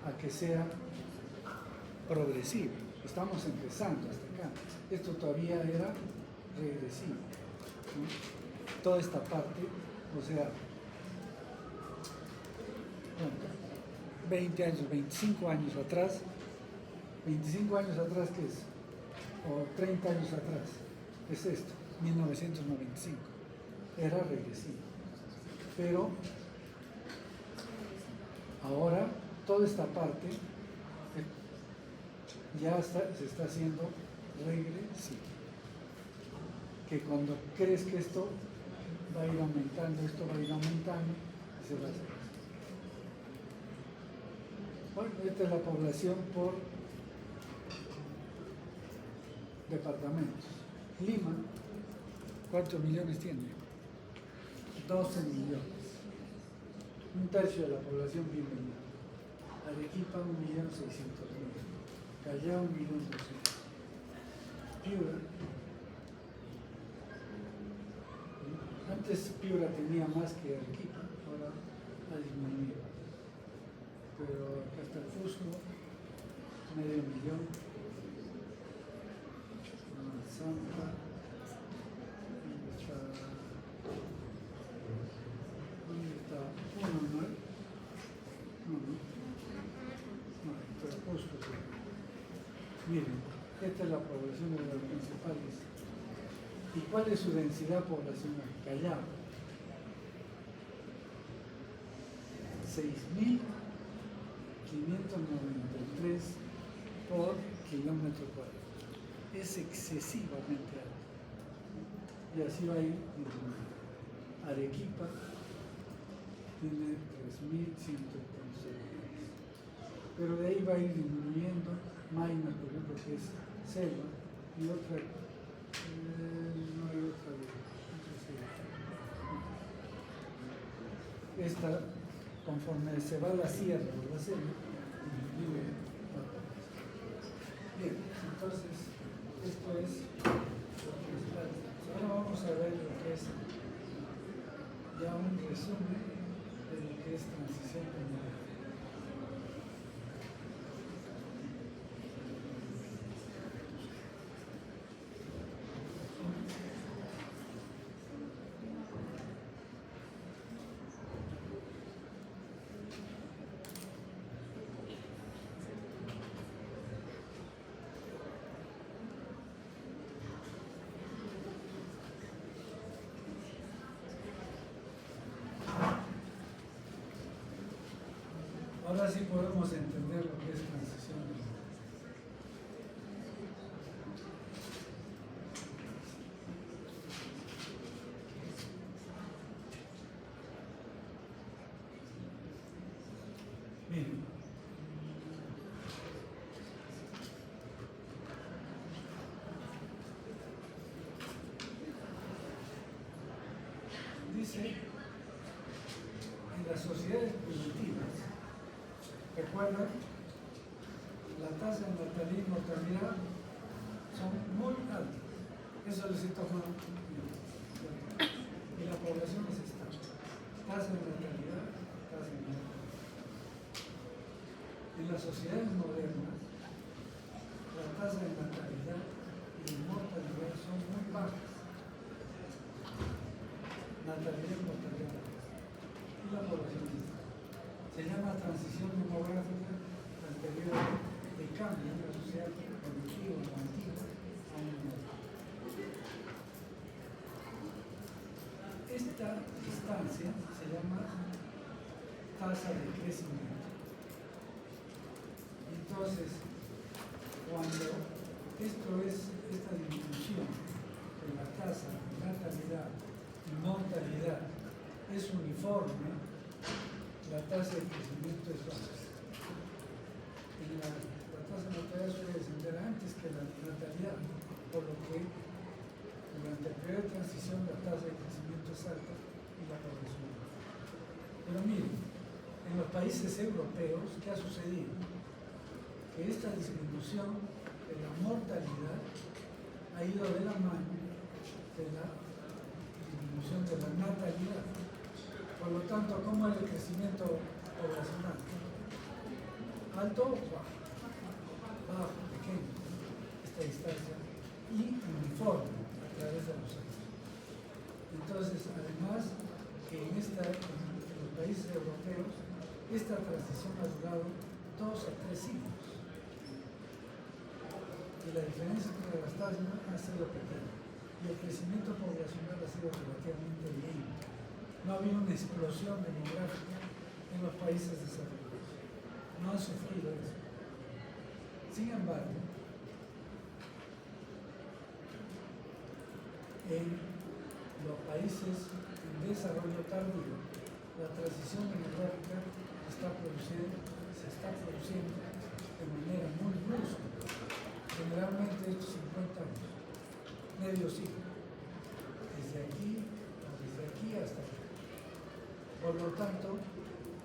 a que sea progresivo. Estamos empezando hasta acá. Esto todavía era regresivo, ¿no? Toda esta parte, o sea, 20 años, 25 años atrás, 25 años atrás, ¿qué es? O 30 años atrás, es esto, 1995, era regresivo. Pero ahora toda esta parte ya se está haciendo regresivo. Que cuando crees que esto va a ir aumentando, esto va a ir aumentando y se va a hacer. Bueno, esta es la población por departamentos. Lima, ¿cuántos millones tiene? 12 millones. Un tercio de la población vive en Lima. Arequipa, 1.600.000. Callao, 1.200.000. Piura. Antes Piura tenía más que Arequipa, ahora ha disminuido. Pero acá está el Cusco, 500.000. Santa, ¿dónde está? Uno, ¿no? justo. Miren, esta es la población de los principales. ¿Y cuál es su densidad poblacional? Callao. 6.593 por kilómetro cuadrado. Es excesivamente alto. Y así va a ir disminuyendo. Arequipa tiene 3.136. Pero de ahí va a ir disminuyendo. Maynas, por ejemplo, que es selva, y otra, no hay otra selva. Esta, conforme se va la sierra de la selva, disminuye. Bien, entonces, esto es lo principal. Ahora vamos a ver lo que es ya un resumen de lo que es transición demográfica. Ahora sí podemos entender lo que es transición. Miren, dice, en las sociedades primitivas, recuerdan, la tasa de natalidad y mortalidad son muy altas. Eso les he tomado. Y la población es estable. Tasa de natalidad, tasa de mortalidad. En las sociedades modernas, la tasa de natalidad y de mortalidad son muy bajas. Natalidad y mortalidad. Y la población es estable. Se llama transición demográfica al periodo de cambio de la sociedad productiva o antigua a una nueva. Esta distancia se llama tasa de crecimiento. Entonces, cuando esta disminución de la tasa de natalidad y mortalidad es uniforme, la tasa de crecimiento es baja. La tasa de mortalidad suele descender antes que la natalidad, por lo que durante el periodo de transición la tasa de crecimiento es alta y la población es baja. Pero miren, en los países europeos, ¿qué ha sucedido? Que esta disminución de la mortalidad ha ido de la mano de la disminución de la natalidad. Por lo tanto, ¿cómo es el crecimiento poblacional? ¿Alto o bajo? Bajo, pequeño, esta distancia, y uniforme a través de los años. Entonces, además, que en los países europeos, esta transición ha durado 2 a 3 siglos. Y la diferencia entre las tasas ha sido pequeña. Y el crecimiento poblacional ha sido relativamente lento. No ha habido una explosión demográfica en los países desarrollados. No han sufrido eso. Sin embargo, en los países en desarrollo tardío, la transición demográfica se está produciendo de manera muy brusca. Generalmente estos 50 años, medio siglo, desde aquí hasta aquí. Por lo tanto,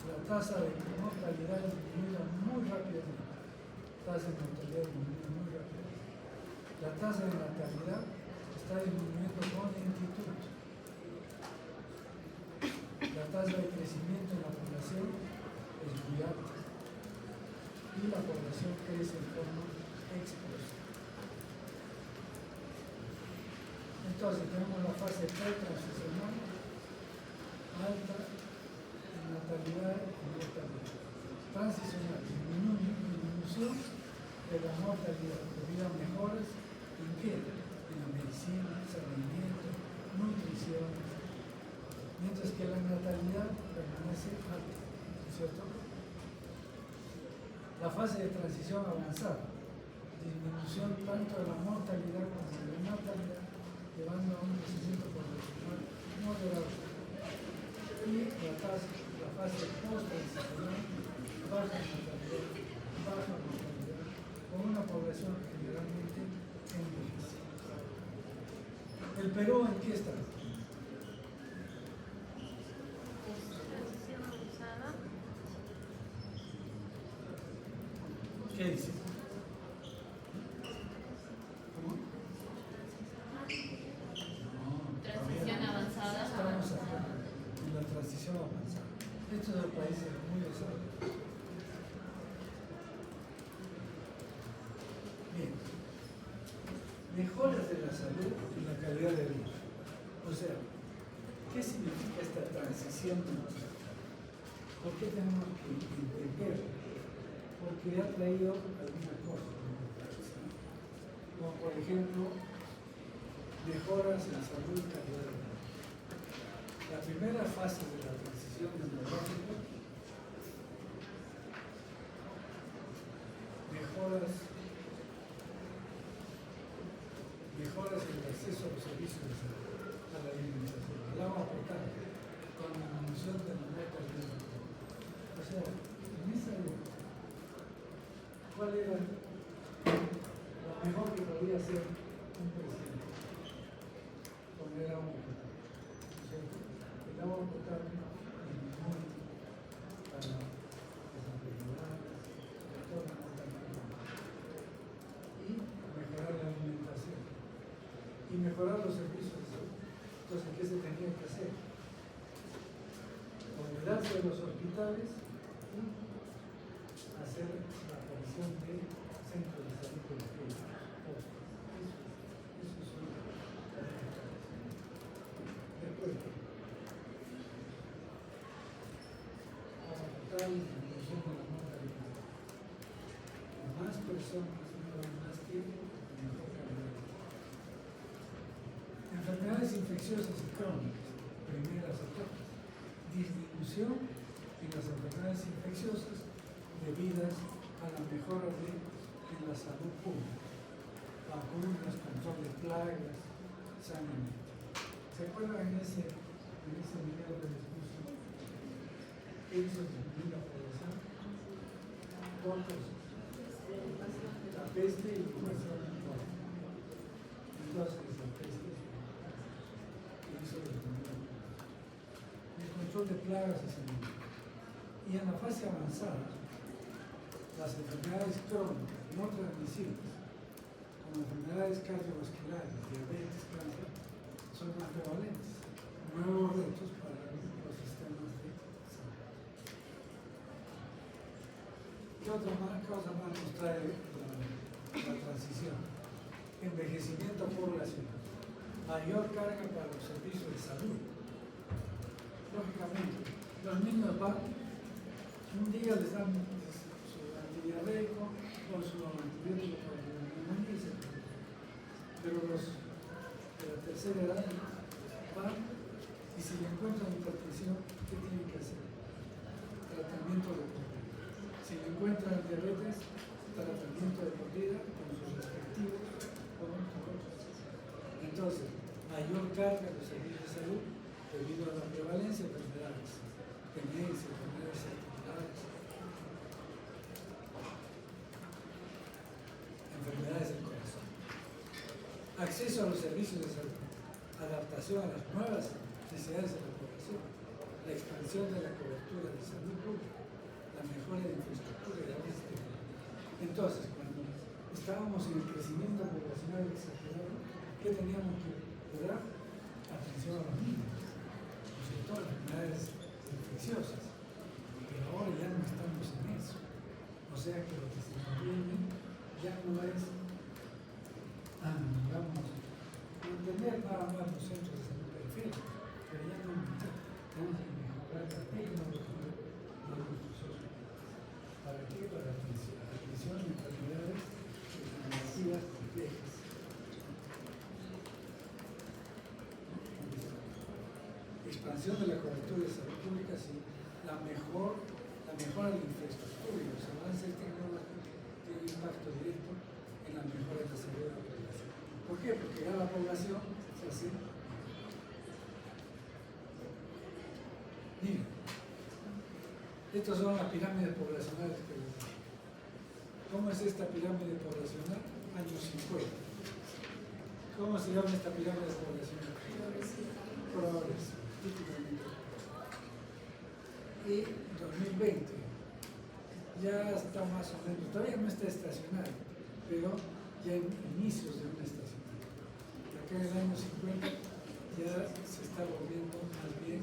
la tasa de mortalidad disminuye muy rápidamente. Tasa de mortalidad disminuye muy rápidamente. La tasa de natalidad está disminuyendo con lentitud. La tasa de crecimiento en la población es muy alta. Y la población crece en forma explosiva. Entonces tenemos la fase pretransicional, alta, natalidad y mortalidad. Transicional, disminución disminución de la mortalidad debido a mejoras en qué? En la medicina, saneamiento, nutrición, mientras que la natalidad permanece alta, ¿cierto? La fase de transición avanzada, disminución tanto de la mortalidad como de la natalidad, llevando a un crecimiento poblacional moderado. Y la fase post-transicional, baja natalidad, baja mortalidad, con una población generalmente envejecida. ¿El Perú en qué está? ¿Qué dice? ¿Cómo? No,
Transición avanzada.
estamos acá, en la transición avanzada. Estos son países muy desarrollados. Bien. Mejoras de la salud y la calidad de vida. O sea, ¿qué significa esta transición? ¿Por qué tenemos que entenderlo? Porque ha traído algunas cosas, como por ejemplo, mejoras en salud y calidad de vida. La primera fase de la transición demográfica, mejoras en el acceso a los servicios de salud, a la alimentación, al agua potable, con la disminución de la mortalidad. O sea, en esa época, ¿cuál era lo mejor que podía hacer un presidente? Poner agua potable. ¿Cierto? El agua potable es muy para las enfermedades, para toda la mortalidad. Y mejorar la alimentación. Y mejorar los servicios de salud. Entonces, ¿qué se tenía que hacer? Olvidarse de los hospitales y hacer la aparición de centros de salud periféricos. Eso es una. Después, para tratar la disminución de la mortalidad. Más personas vivan más tiempo y mejor calidad. Enfermedades infecciosas y crónicas, primeras etapas. Disminución en las enfermedades infecciosas debidas a la mejora en la salud pública, vacunas, control de plagas, saneamiento. ¿Se acuerdan en ese video de discusión? ¿Qué hizo disminuir la población? Dos cosas. La peste y la ocupación actual. Entonces, la peste hizo disminuir el control de plagas y saneamiento. Y en la fase avanzada, las enfermedades crónicas no transmisibles, como enfermedades cardiovasculares, diabetes, cáncer, son más prevalentes. Nuevos retos para los sistemas de salud. ¿Qué otra causa más nos trae la transición? Envejecimiento poblacional. Mayor carga para los servicios de salud. Lógicamente, los niños van, un día les dan su antidiarreico o su antibiótico para la neumonía, pero los de la tercera edad van y si le encuentran hipertensión, ¿qué tienen que hacer? Tratamiento de por vida. Si le encuentran diabetes, tratamiento de por vida con sus respectivos fármacos. Entonces, mayor carga de los servicios de salud debido a la prevalencia de enfermedades, demencia, enfermedades articulares, enfermedades del corazón. Acceso a los servicios de salud, adaptación a las nuevas necesidades de la población, la expansión de la cobertura de salud pública, la mejora de infraestructura y la logística. Entonces, cuando estábamos en el crecimiento poblacional exagerado, ¿qué teníamos que dar? Atención a los niños, sobre todo las enfermedades infecciosas. Pero ahora ya no estamos en eso. O sea que lo que se nos viene ya no es, digamos, mantener nada más los centros de salud periféricos, pero ya no tenemos que mejorar la tecnología de nuestros hospitales. ¿Para qué? Para que expansión de enfermedades degenerativas complejas. Expansión de la cobertura de salud pública, sí. La mejora de la infraestructura y los avances tecnológicos tienen impacto directo en la mejora de la salud de la población. ¿Por qué? Porque ya la población se hace. Miren, estas son las pirámides poblacionales que les digo. ¿Cómo es esta pirámide poblacional? Años 50. ¿Cómo se llama esta pirámide poblacional? Progreso, típicamente. Y 2020 ya está más o menos, todavía no está estacionario, pero ya hay inicios de una estacionaria. Acá en el año 50 ya se está volviendo más bien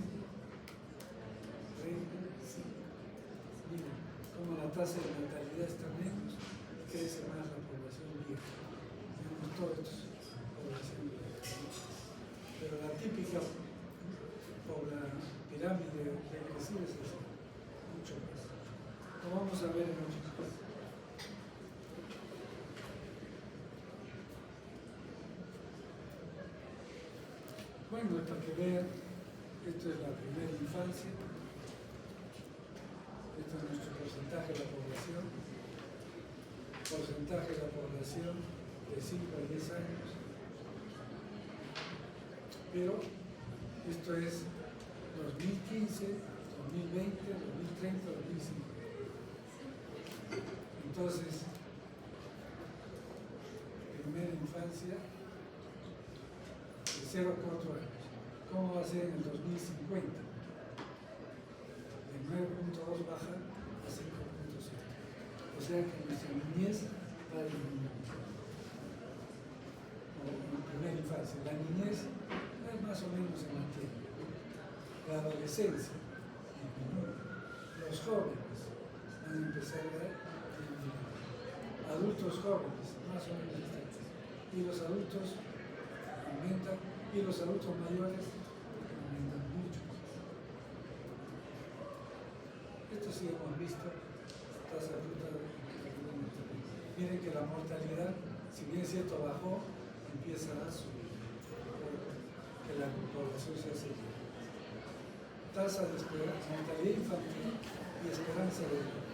miren, como la tasa de natalidad está menos, crece más la población vieja. Tenemos todos población vieja. Pero la típica pirámide regresiva es esa, mucho más. Lo vamos a ver en otros casos. Bueno, para que vean, esto es la primera infancia. Este es nuestro porcentaje de la población. Porcentaje de la población de 5 a 10 años. Pero esto es 2015, 2020, 2030, 2050. Entonces, primera infancia de 0 a 4 años. ¿Cómo va a ser en el 2050? De 9.2 baja a 5.7. O sea que nuestra niñez va a disminuir. O en primera infancia. La niñez más o menos se mantiene. La adolescencia disminuye. Los jóvenes van a empezar a disminuir. Adultos jóvenes, más o menos distantes. Y los adultos aumentan, y los adultos mayores aumentan mucho. Esto sí hemos visto, tasa bruta de mortalidad. Miren que la mortalidad, si bien es cierto bajó, empieza a subir. Que la población se hace. Tasa de esperanza, mortalidad infantil y esperanza de vida.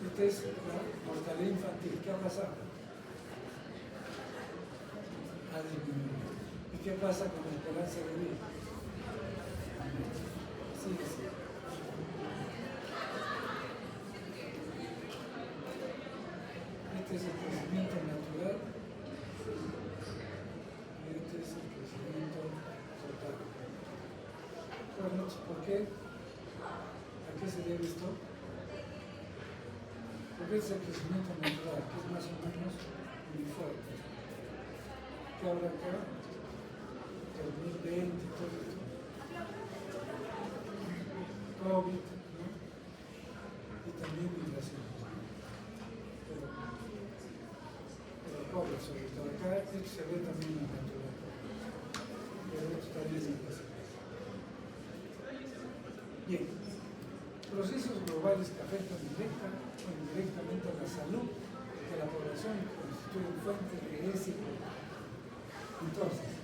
Esta es la mortalidad infantil. ¿Qué ha pasado? Ha disminuido. ¿Y qué pasa con la esperanza de vida? Sí. Este es el crecimiento natural. Este es el crecimiento total. Bueno, ¿por qué? ¿A qué se debe esto? Porque es el crecimiento natural, que es más o menos uniforme. ¿Qué habrá acá? 2020, todo esto. COVID, ¿no? Y también migración. Pero COVID, sobre todo. Acá esto se ve también en la natural. Pero esto también es migración. Bien. Procesos globales que afectan directa o indirectamente a la salud de la población y constituyen fuentes de éxito. Entonces,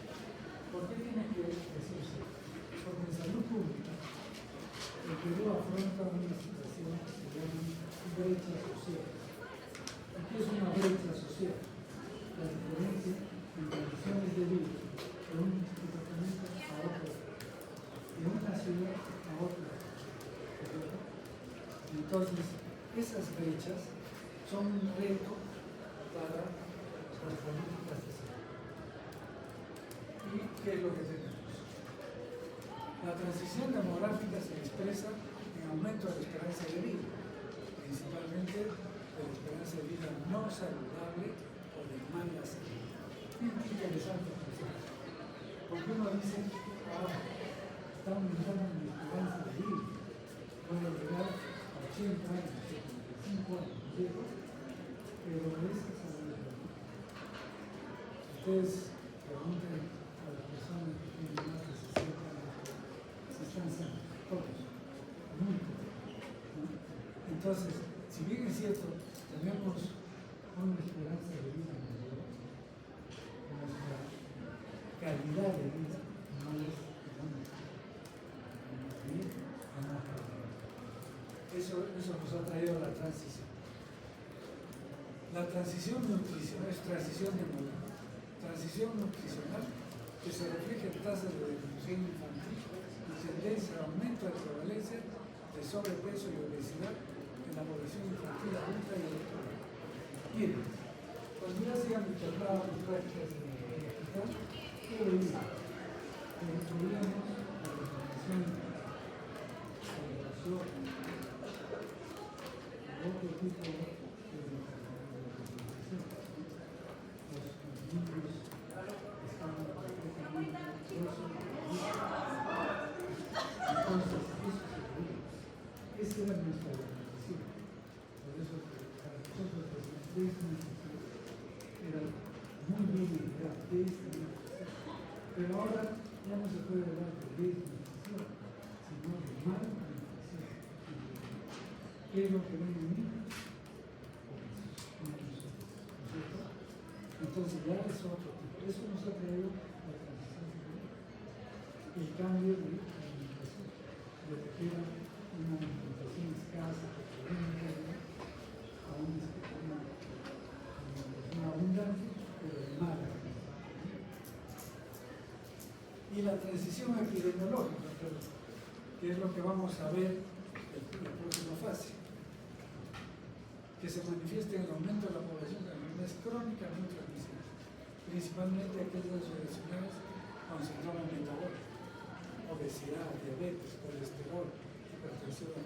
¿por qué tiene que decirse? Porque en salud pública, el Perú afronta una situación que se llama brecha social. ¿Qué es una brecha social? La diferencia en condiciones de vida de un departamento a otro, de una ciudad a otra. Entonces, esas brechas son un reto para las políticas de salud. ¿Y qué es lo que tenemos? La transición demográfica se expresa en aumento de la esperanza de vida, principalmente de la esperanza de vida no saludable o de mala salud. Es muy interesante concepto, porque uno dice, está aumentando mi esperanza de vida, puedo llegar a 80 años, 75 años, llego, pero esa salud. Ustedes pregunten a las personas que tienen más de 60 años, si están sanos, todos, muy pocos. si bien es cierto, tenemos una esperanza de vida mayor, nuestra calidad de vida no es económica. Eso nos ha traído la transición. La transición nutricional es transición de modelo. Transición nutricional que se refleja en tasas de defunción infantil y tendencia a aumento de prevalencia de sobrepeso y obesidad en la población infantil adulta y adulta. Miren, cuando ya se han intentado las prácticas de la hospital, ¿qué veíamos? Incluíamos la reclamación de relación, otro tipo de reclamación. Los niños están completamente entonces, eso se veía. Esa era nuestra organización. Por eso, para nosotros, era muy bien ideal, pero ahora ya no se puede hablar de desnutrición, sino de malnutrición. ¿Qué es lo que ven en mí? Entonces ya es otro tipo. Eso nos ha traído la transición, el cambio de alimentación, de lo que era una alimentación escasa, pequeña, a una abundante, pero de mala. Y la transición epidemiológica, que es lo que vamos a ver en la próxima fase, que se manifiesta en el aumento de la población de enfermedades crónicas no transmisibles, principalmente aquellas relacionadas con síndrome metabólico, obesidad, diabetes, colesterol, hipertensión.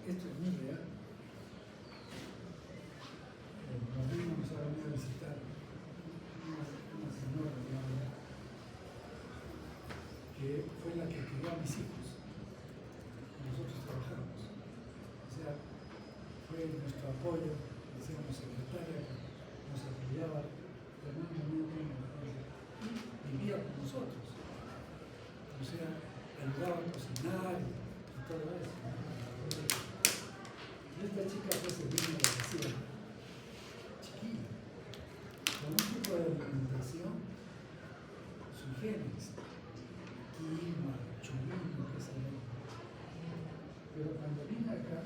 Esto es muy real. Nos vimos a venir a visitar una señora que fue la que crió a mis hijos. Nosotros trabajamos. O sea, fue nuestro apoyo, decíamos secretaria, que nos apoyaba tremendamente y vivía con nosotros. O sea, ayudaba a cocinar y todo eso. Esta chica fue servida de decía, chiquilla, con un tipo de alimentación sugieres, quinoa, churrino, qué sé yo. Pero cuando vine acá,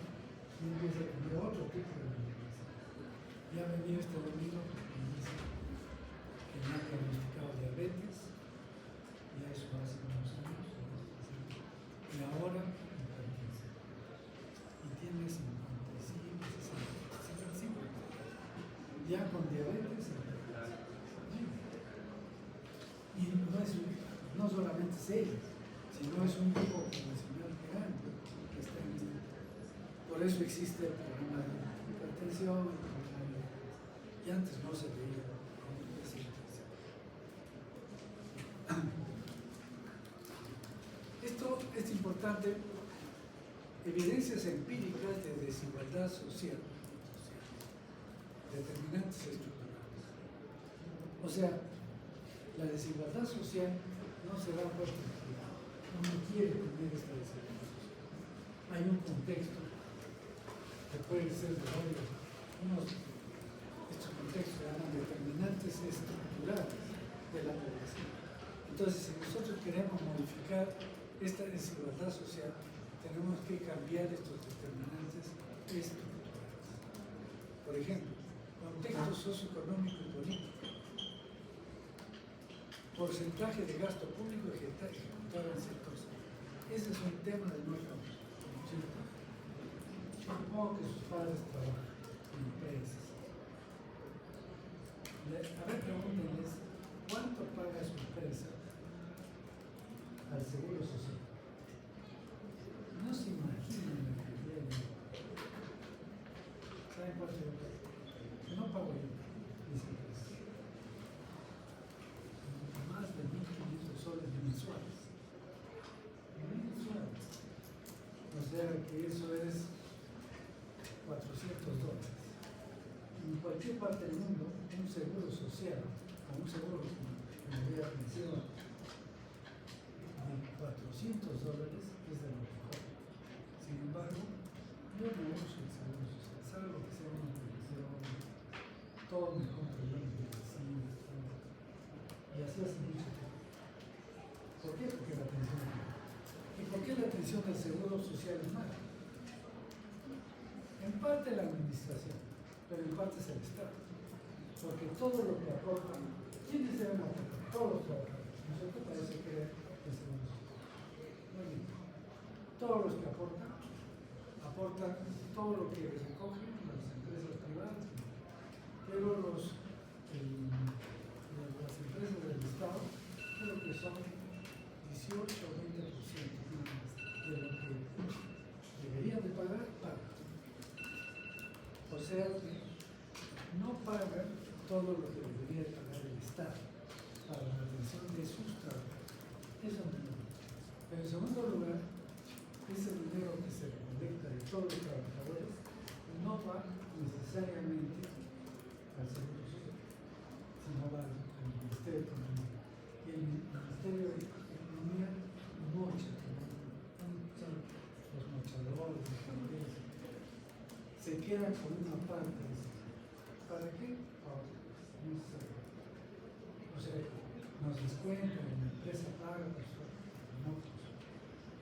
me empieza a comer otro tipo de alimentación. Ya venía este domingo y me dice que me ha diagnosticado diabetes, ya eso hace unos años, y ahora hipertensión. Y tiene 55, 65. Ya con diabetes, y no solamente es ella, sino es un grupo poblacional grande que está en este. Por eso existe el problema de hipertensión, y antes no se veía esa hipertensión. Esto es importante, evidencias empíricas de desigualdad social, determinantes estructurales. O sea, la desigualdad social no se da por casualidad, uno quiere tener esta desigualdad social. Hay un contexto que puede ser de varios, estos contextos se llaman determinantes estructurales de la población. Entonces, si nosotros queremos modificar esta desigualdad social, tenemos que cambiar estos determinantes estructurales. Por ejemplo, contexto socioeconómico y político, porcentaje de gasto público ejecutado en sectores. Ese es un tema de nuestra comunidad. Supongo que sus padres trabajan en empresas. A ver, pregúntenles, ¿cuánto paga su empresa al seguro social? No se imaginan la cantidad de dinero. ¿Saben cuánto yo pago? No pago yo, mis empresas. Más de 1.500 soles mensuales. Mensuales. O sea que eso es $400. En cualquier parte del mundo, un seguro social o un seguro tendría pensión de $400, es de lo mejor. Sin embargo, yo no uso el seguro social, salvo que sea una previsión, todo me compro yo en medicinas, y así hace mucho tiempo. ¿Por qué? Porque la atención es mala. ¿Y por qué la atención del seguro social es mala? En parte la administración, pero en parte es el Estado. Porque todo lo que aportan, ¿quiénes deben aportar? Todos los trabajadores. Nosotros para eso crea el seguro social. Muy bien. Todos los que aportan todo lo que recogen las empresas privadas, pero las empresas del Estado creo que son 18 o 20% de lo que deberían de pagar, pagan. O sea que no pagan todo lo que debería pagar el Estado para la atención de sus trabajadores. Eso no. Pero en segundo lugar, ese dinero que se recolecta de todos los trabajadores no va necesariamente al seguro social, sino va al Ministerio de Economía. Y el Ministerio de Economía mocha, son los mochadores, los camioneros, se quedan con una parte de eso. ¿Para qué? Para no sé. O sea, nos descuentan, la empresa paga, pues, no, pues,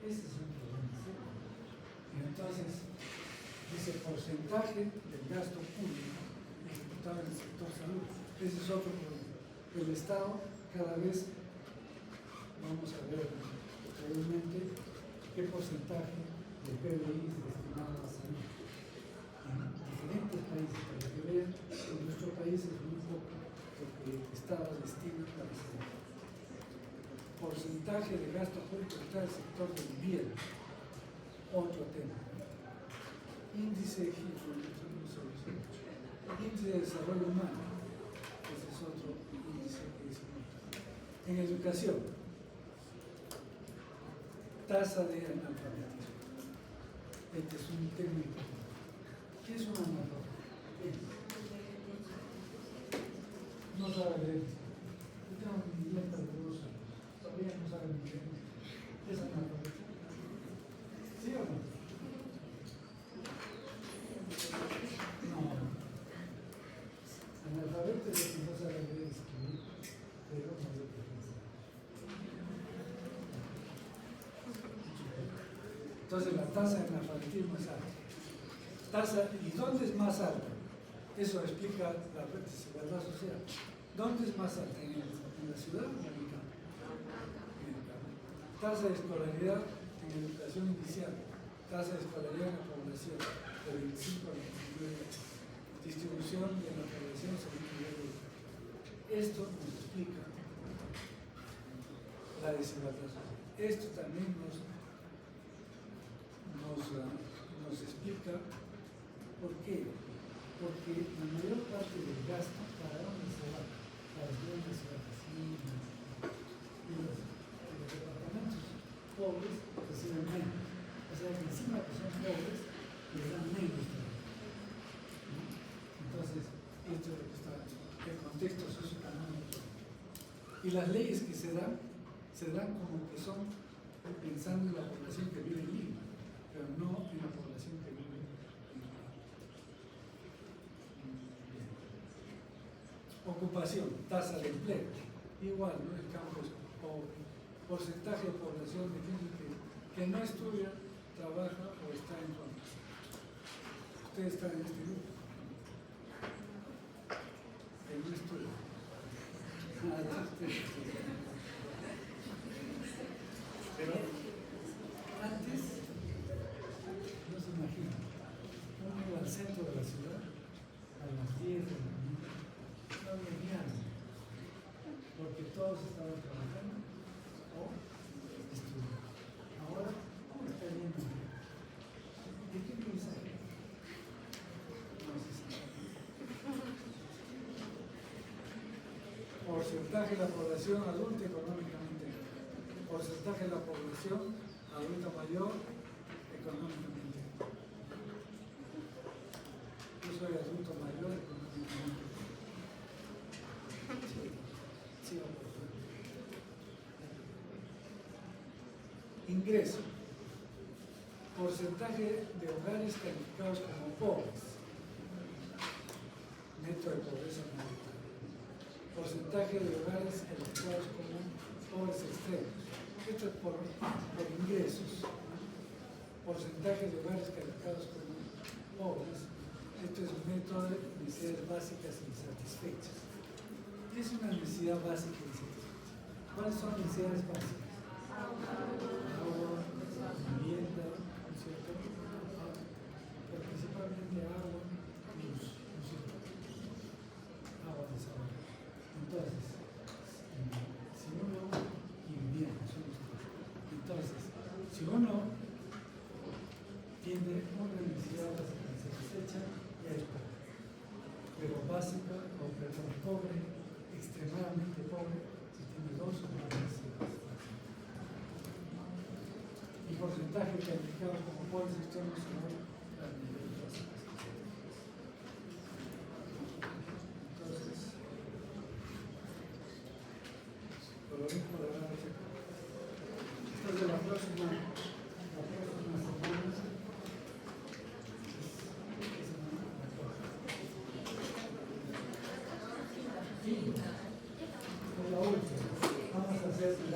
ese es un problema serio. Y entonces, dice porcentaje del gasto público ejecutado en el sector salud. Ese es otro problema. El Estado cada vez, vamos a ver posteriormente, qué porcentaje de PBI es destinado a salud. En diferentes países, para que vean, en nuestro país es muy poco lo que el Estado destina para salud. Porcentaje de gasto público está en el sector de vivienda. Otro tema. Índice de desarrollo humano. Ese es otro índice que es importante. En educación, tasa de analfabetismo. Este es un tema importante. ¿Qué es un analfabetismo? No sabe leer. Yo tengo mi nieta de 2 años. Todavía no sabe ni leer. ¿Es analfabetismo? ¿Sí o no? No. Analfabeto es el que no sabe leer y escribir, pero no lo que piensa. Entonces la tasa de analfabetismo es alta. ¿Y dónde es más alta? Eso explica la desigualdad social. ¿Dónde es más alta? ¿En la ciudad o en el campo? En el campo. Tasa de escolaridad en educación inicial. Tasa de escolaridad en la población de 25 a 29 años. Distribución de la población según nivel de educación. Esto nos explica la desigualdad social. Esto también nos explica por qué. Porque la mayor parte del gasto, ¿para dónde se va? Para las grandes vacaciones y los departamentos pobres reciben menos. O sea que encima que son pobres, les dan menos trabajo. Entonces, esto es lo que está, el contexto socioeconómico. Y las leyes que se dan como que son pensando en la población que vive en Lima, pero no en la población que vive en Lima. Ocupación, tasa de empleo. Igual, ¿no? El campo es pobre. Porcentaje de población de gente que no estudia, trabaja o está en formación. Ustedes están en este grupo. Que no estudia. Pero antes, no se imaginan, uno iba al centro de la ciudad a las 10 de la mañana, no había ni algo, porque todos estaban trabajando o estudiando. Ahora, está lleno de qué piensa? No se sabe. Porcentaje de la población adulta económicamente. Porcentaje de la población adulta mayor económicamente. Yo soy adulto mayor económicamente. Sí, sí, Ingreso. Porcentaje de hogares calificados como pobres. Neto de pobreza monetaria. Porcentaje de hogares calificados como pobres extremos. Esto es por ingresos. Porcentaje de hogares calificados como pobres. Esto es método de necesidades básicas insatisfechas. ¿Qué es una necesidad básica insatisfecha? ¿Cuáles son necesidades básicas? Agua, vivienda, ¿no es cierto? Pero principalmente agua, luz, ¿no es cierto? Agua, desarrollo. Entonces, si uno, y vivienda, son los tres. Entonces, si uno tiene una necesidad básica insatisfecha, ya es pobre. Pero básica, o perdón, pobre, extremadamente pobre, si tiene dos o más necesidades. Y porcentaje calificado como pobres extremos son las niveles básicas. Entonces, por lo mismo de la esto es de la próxima semana. Sí, es la última. Vamos a hacer el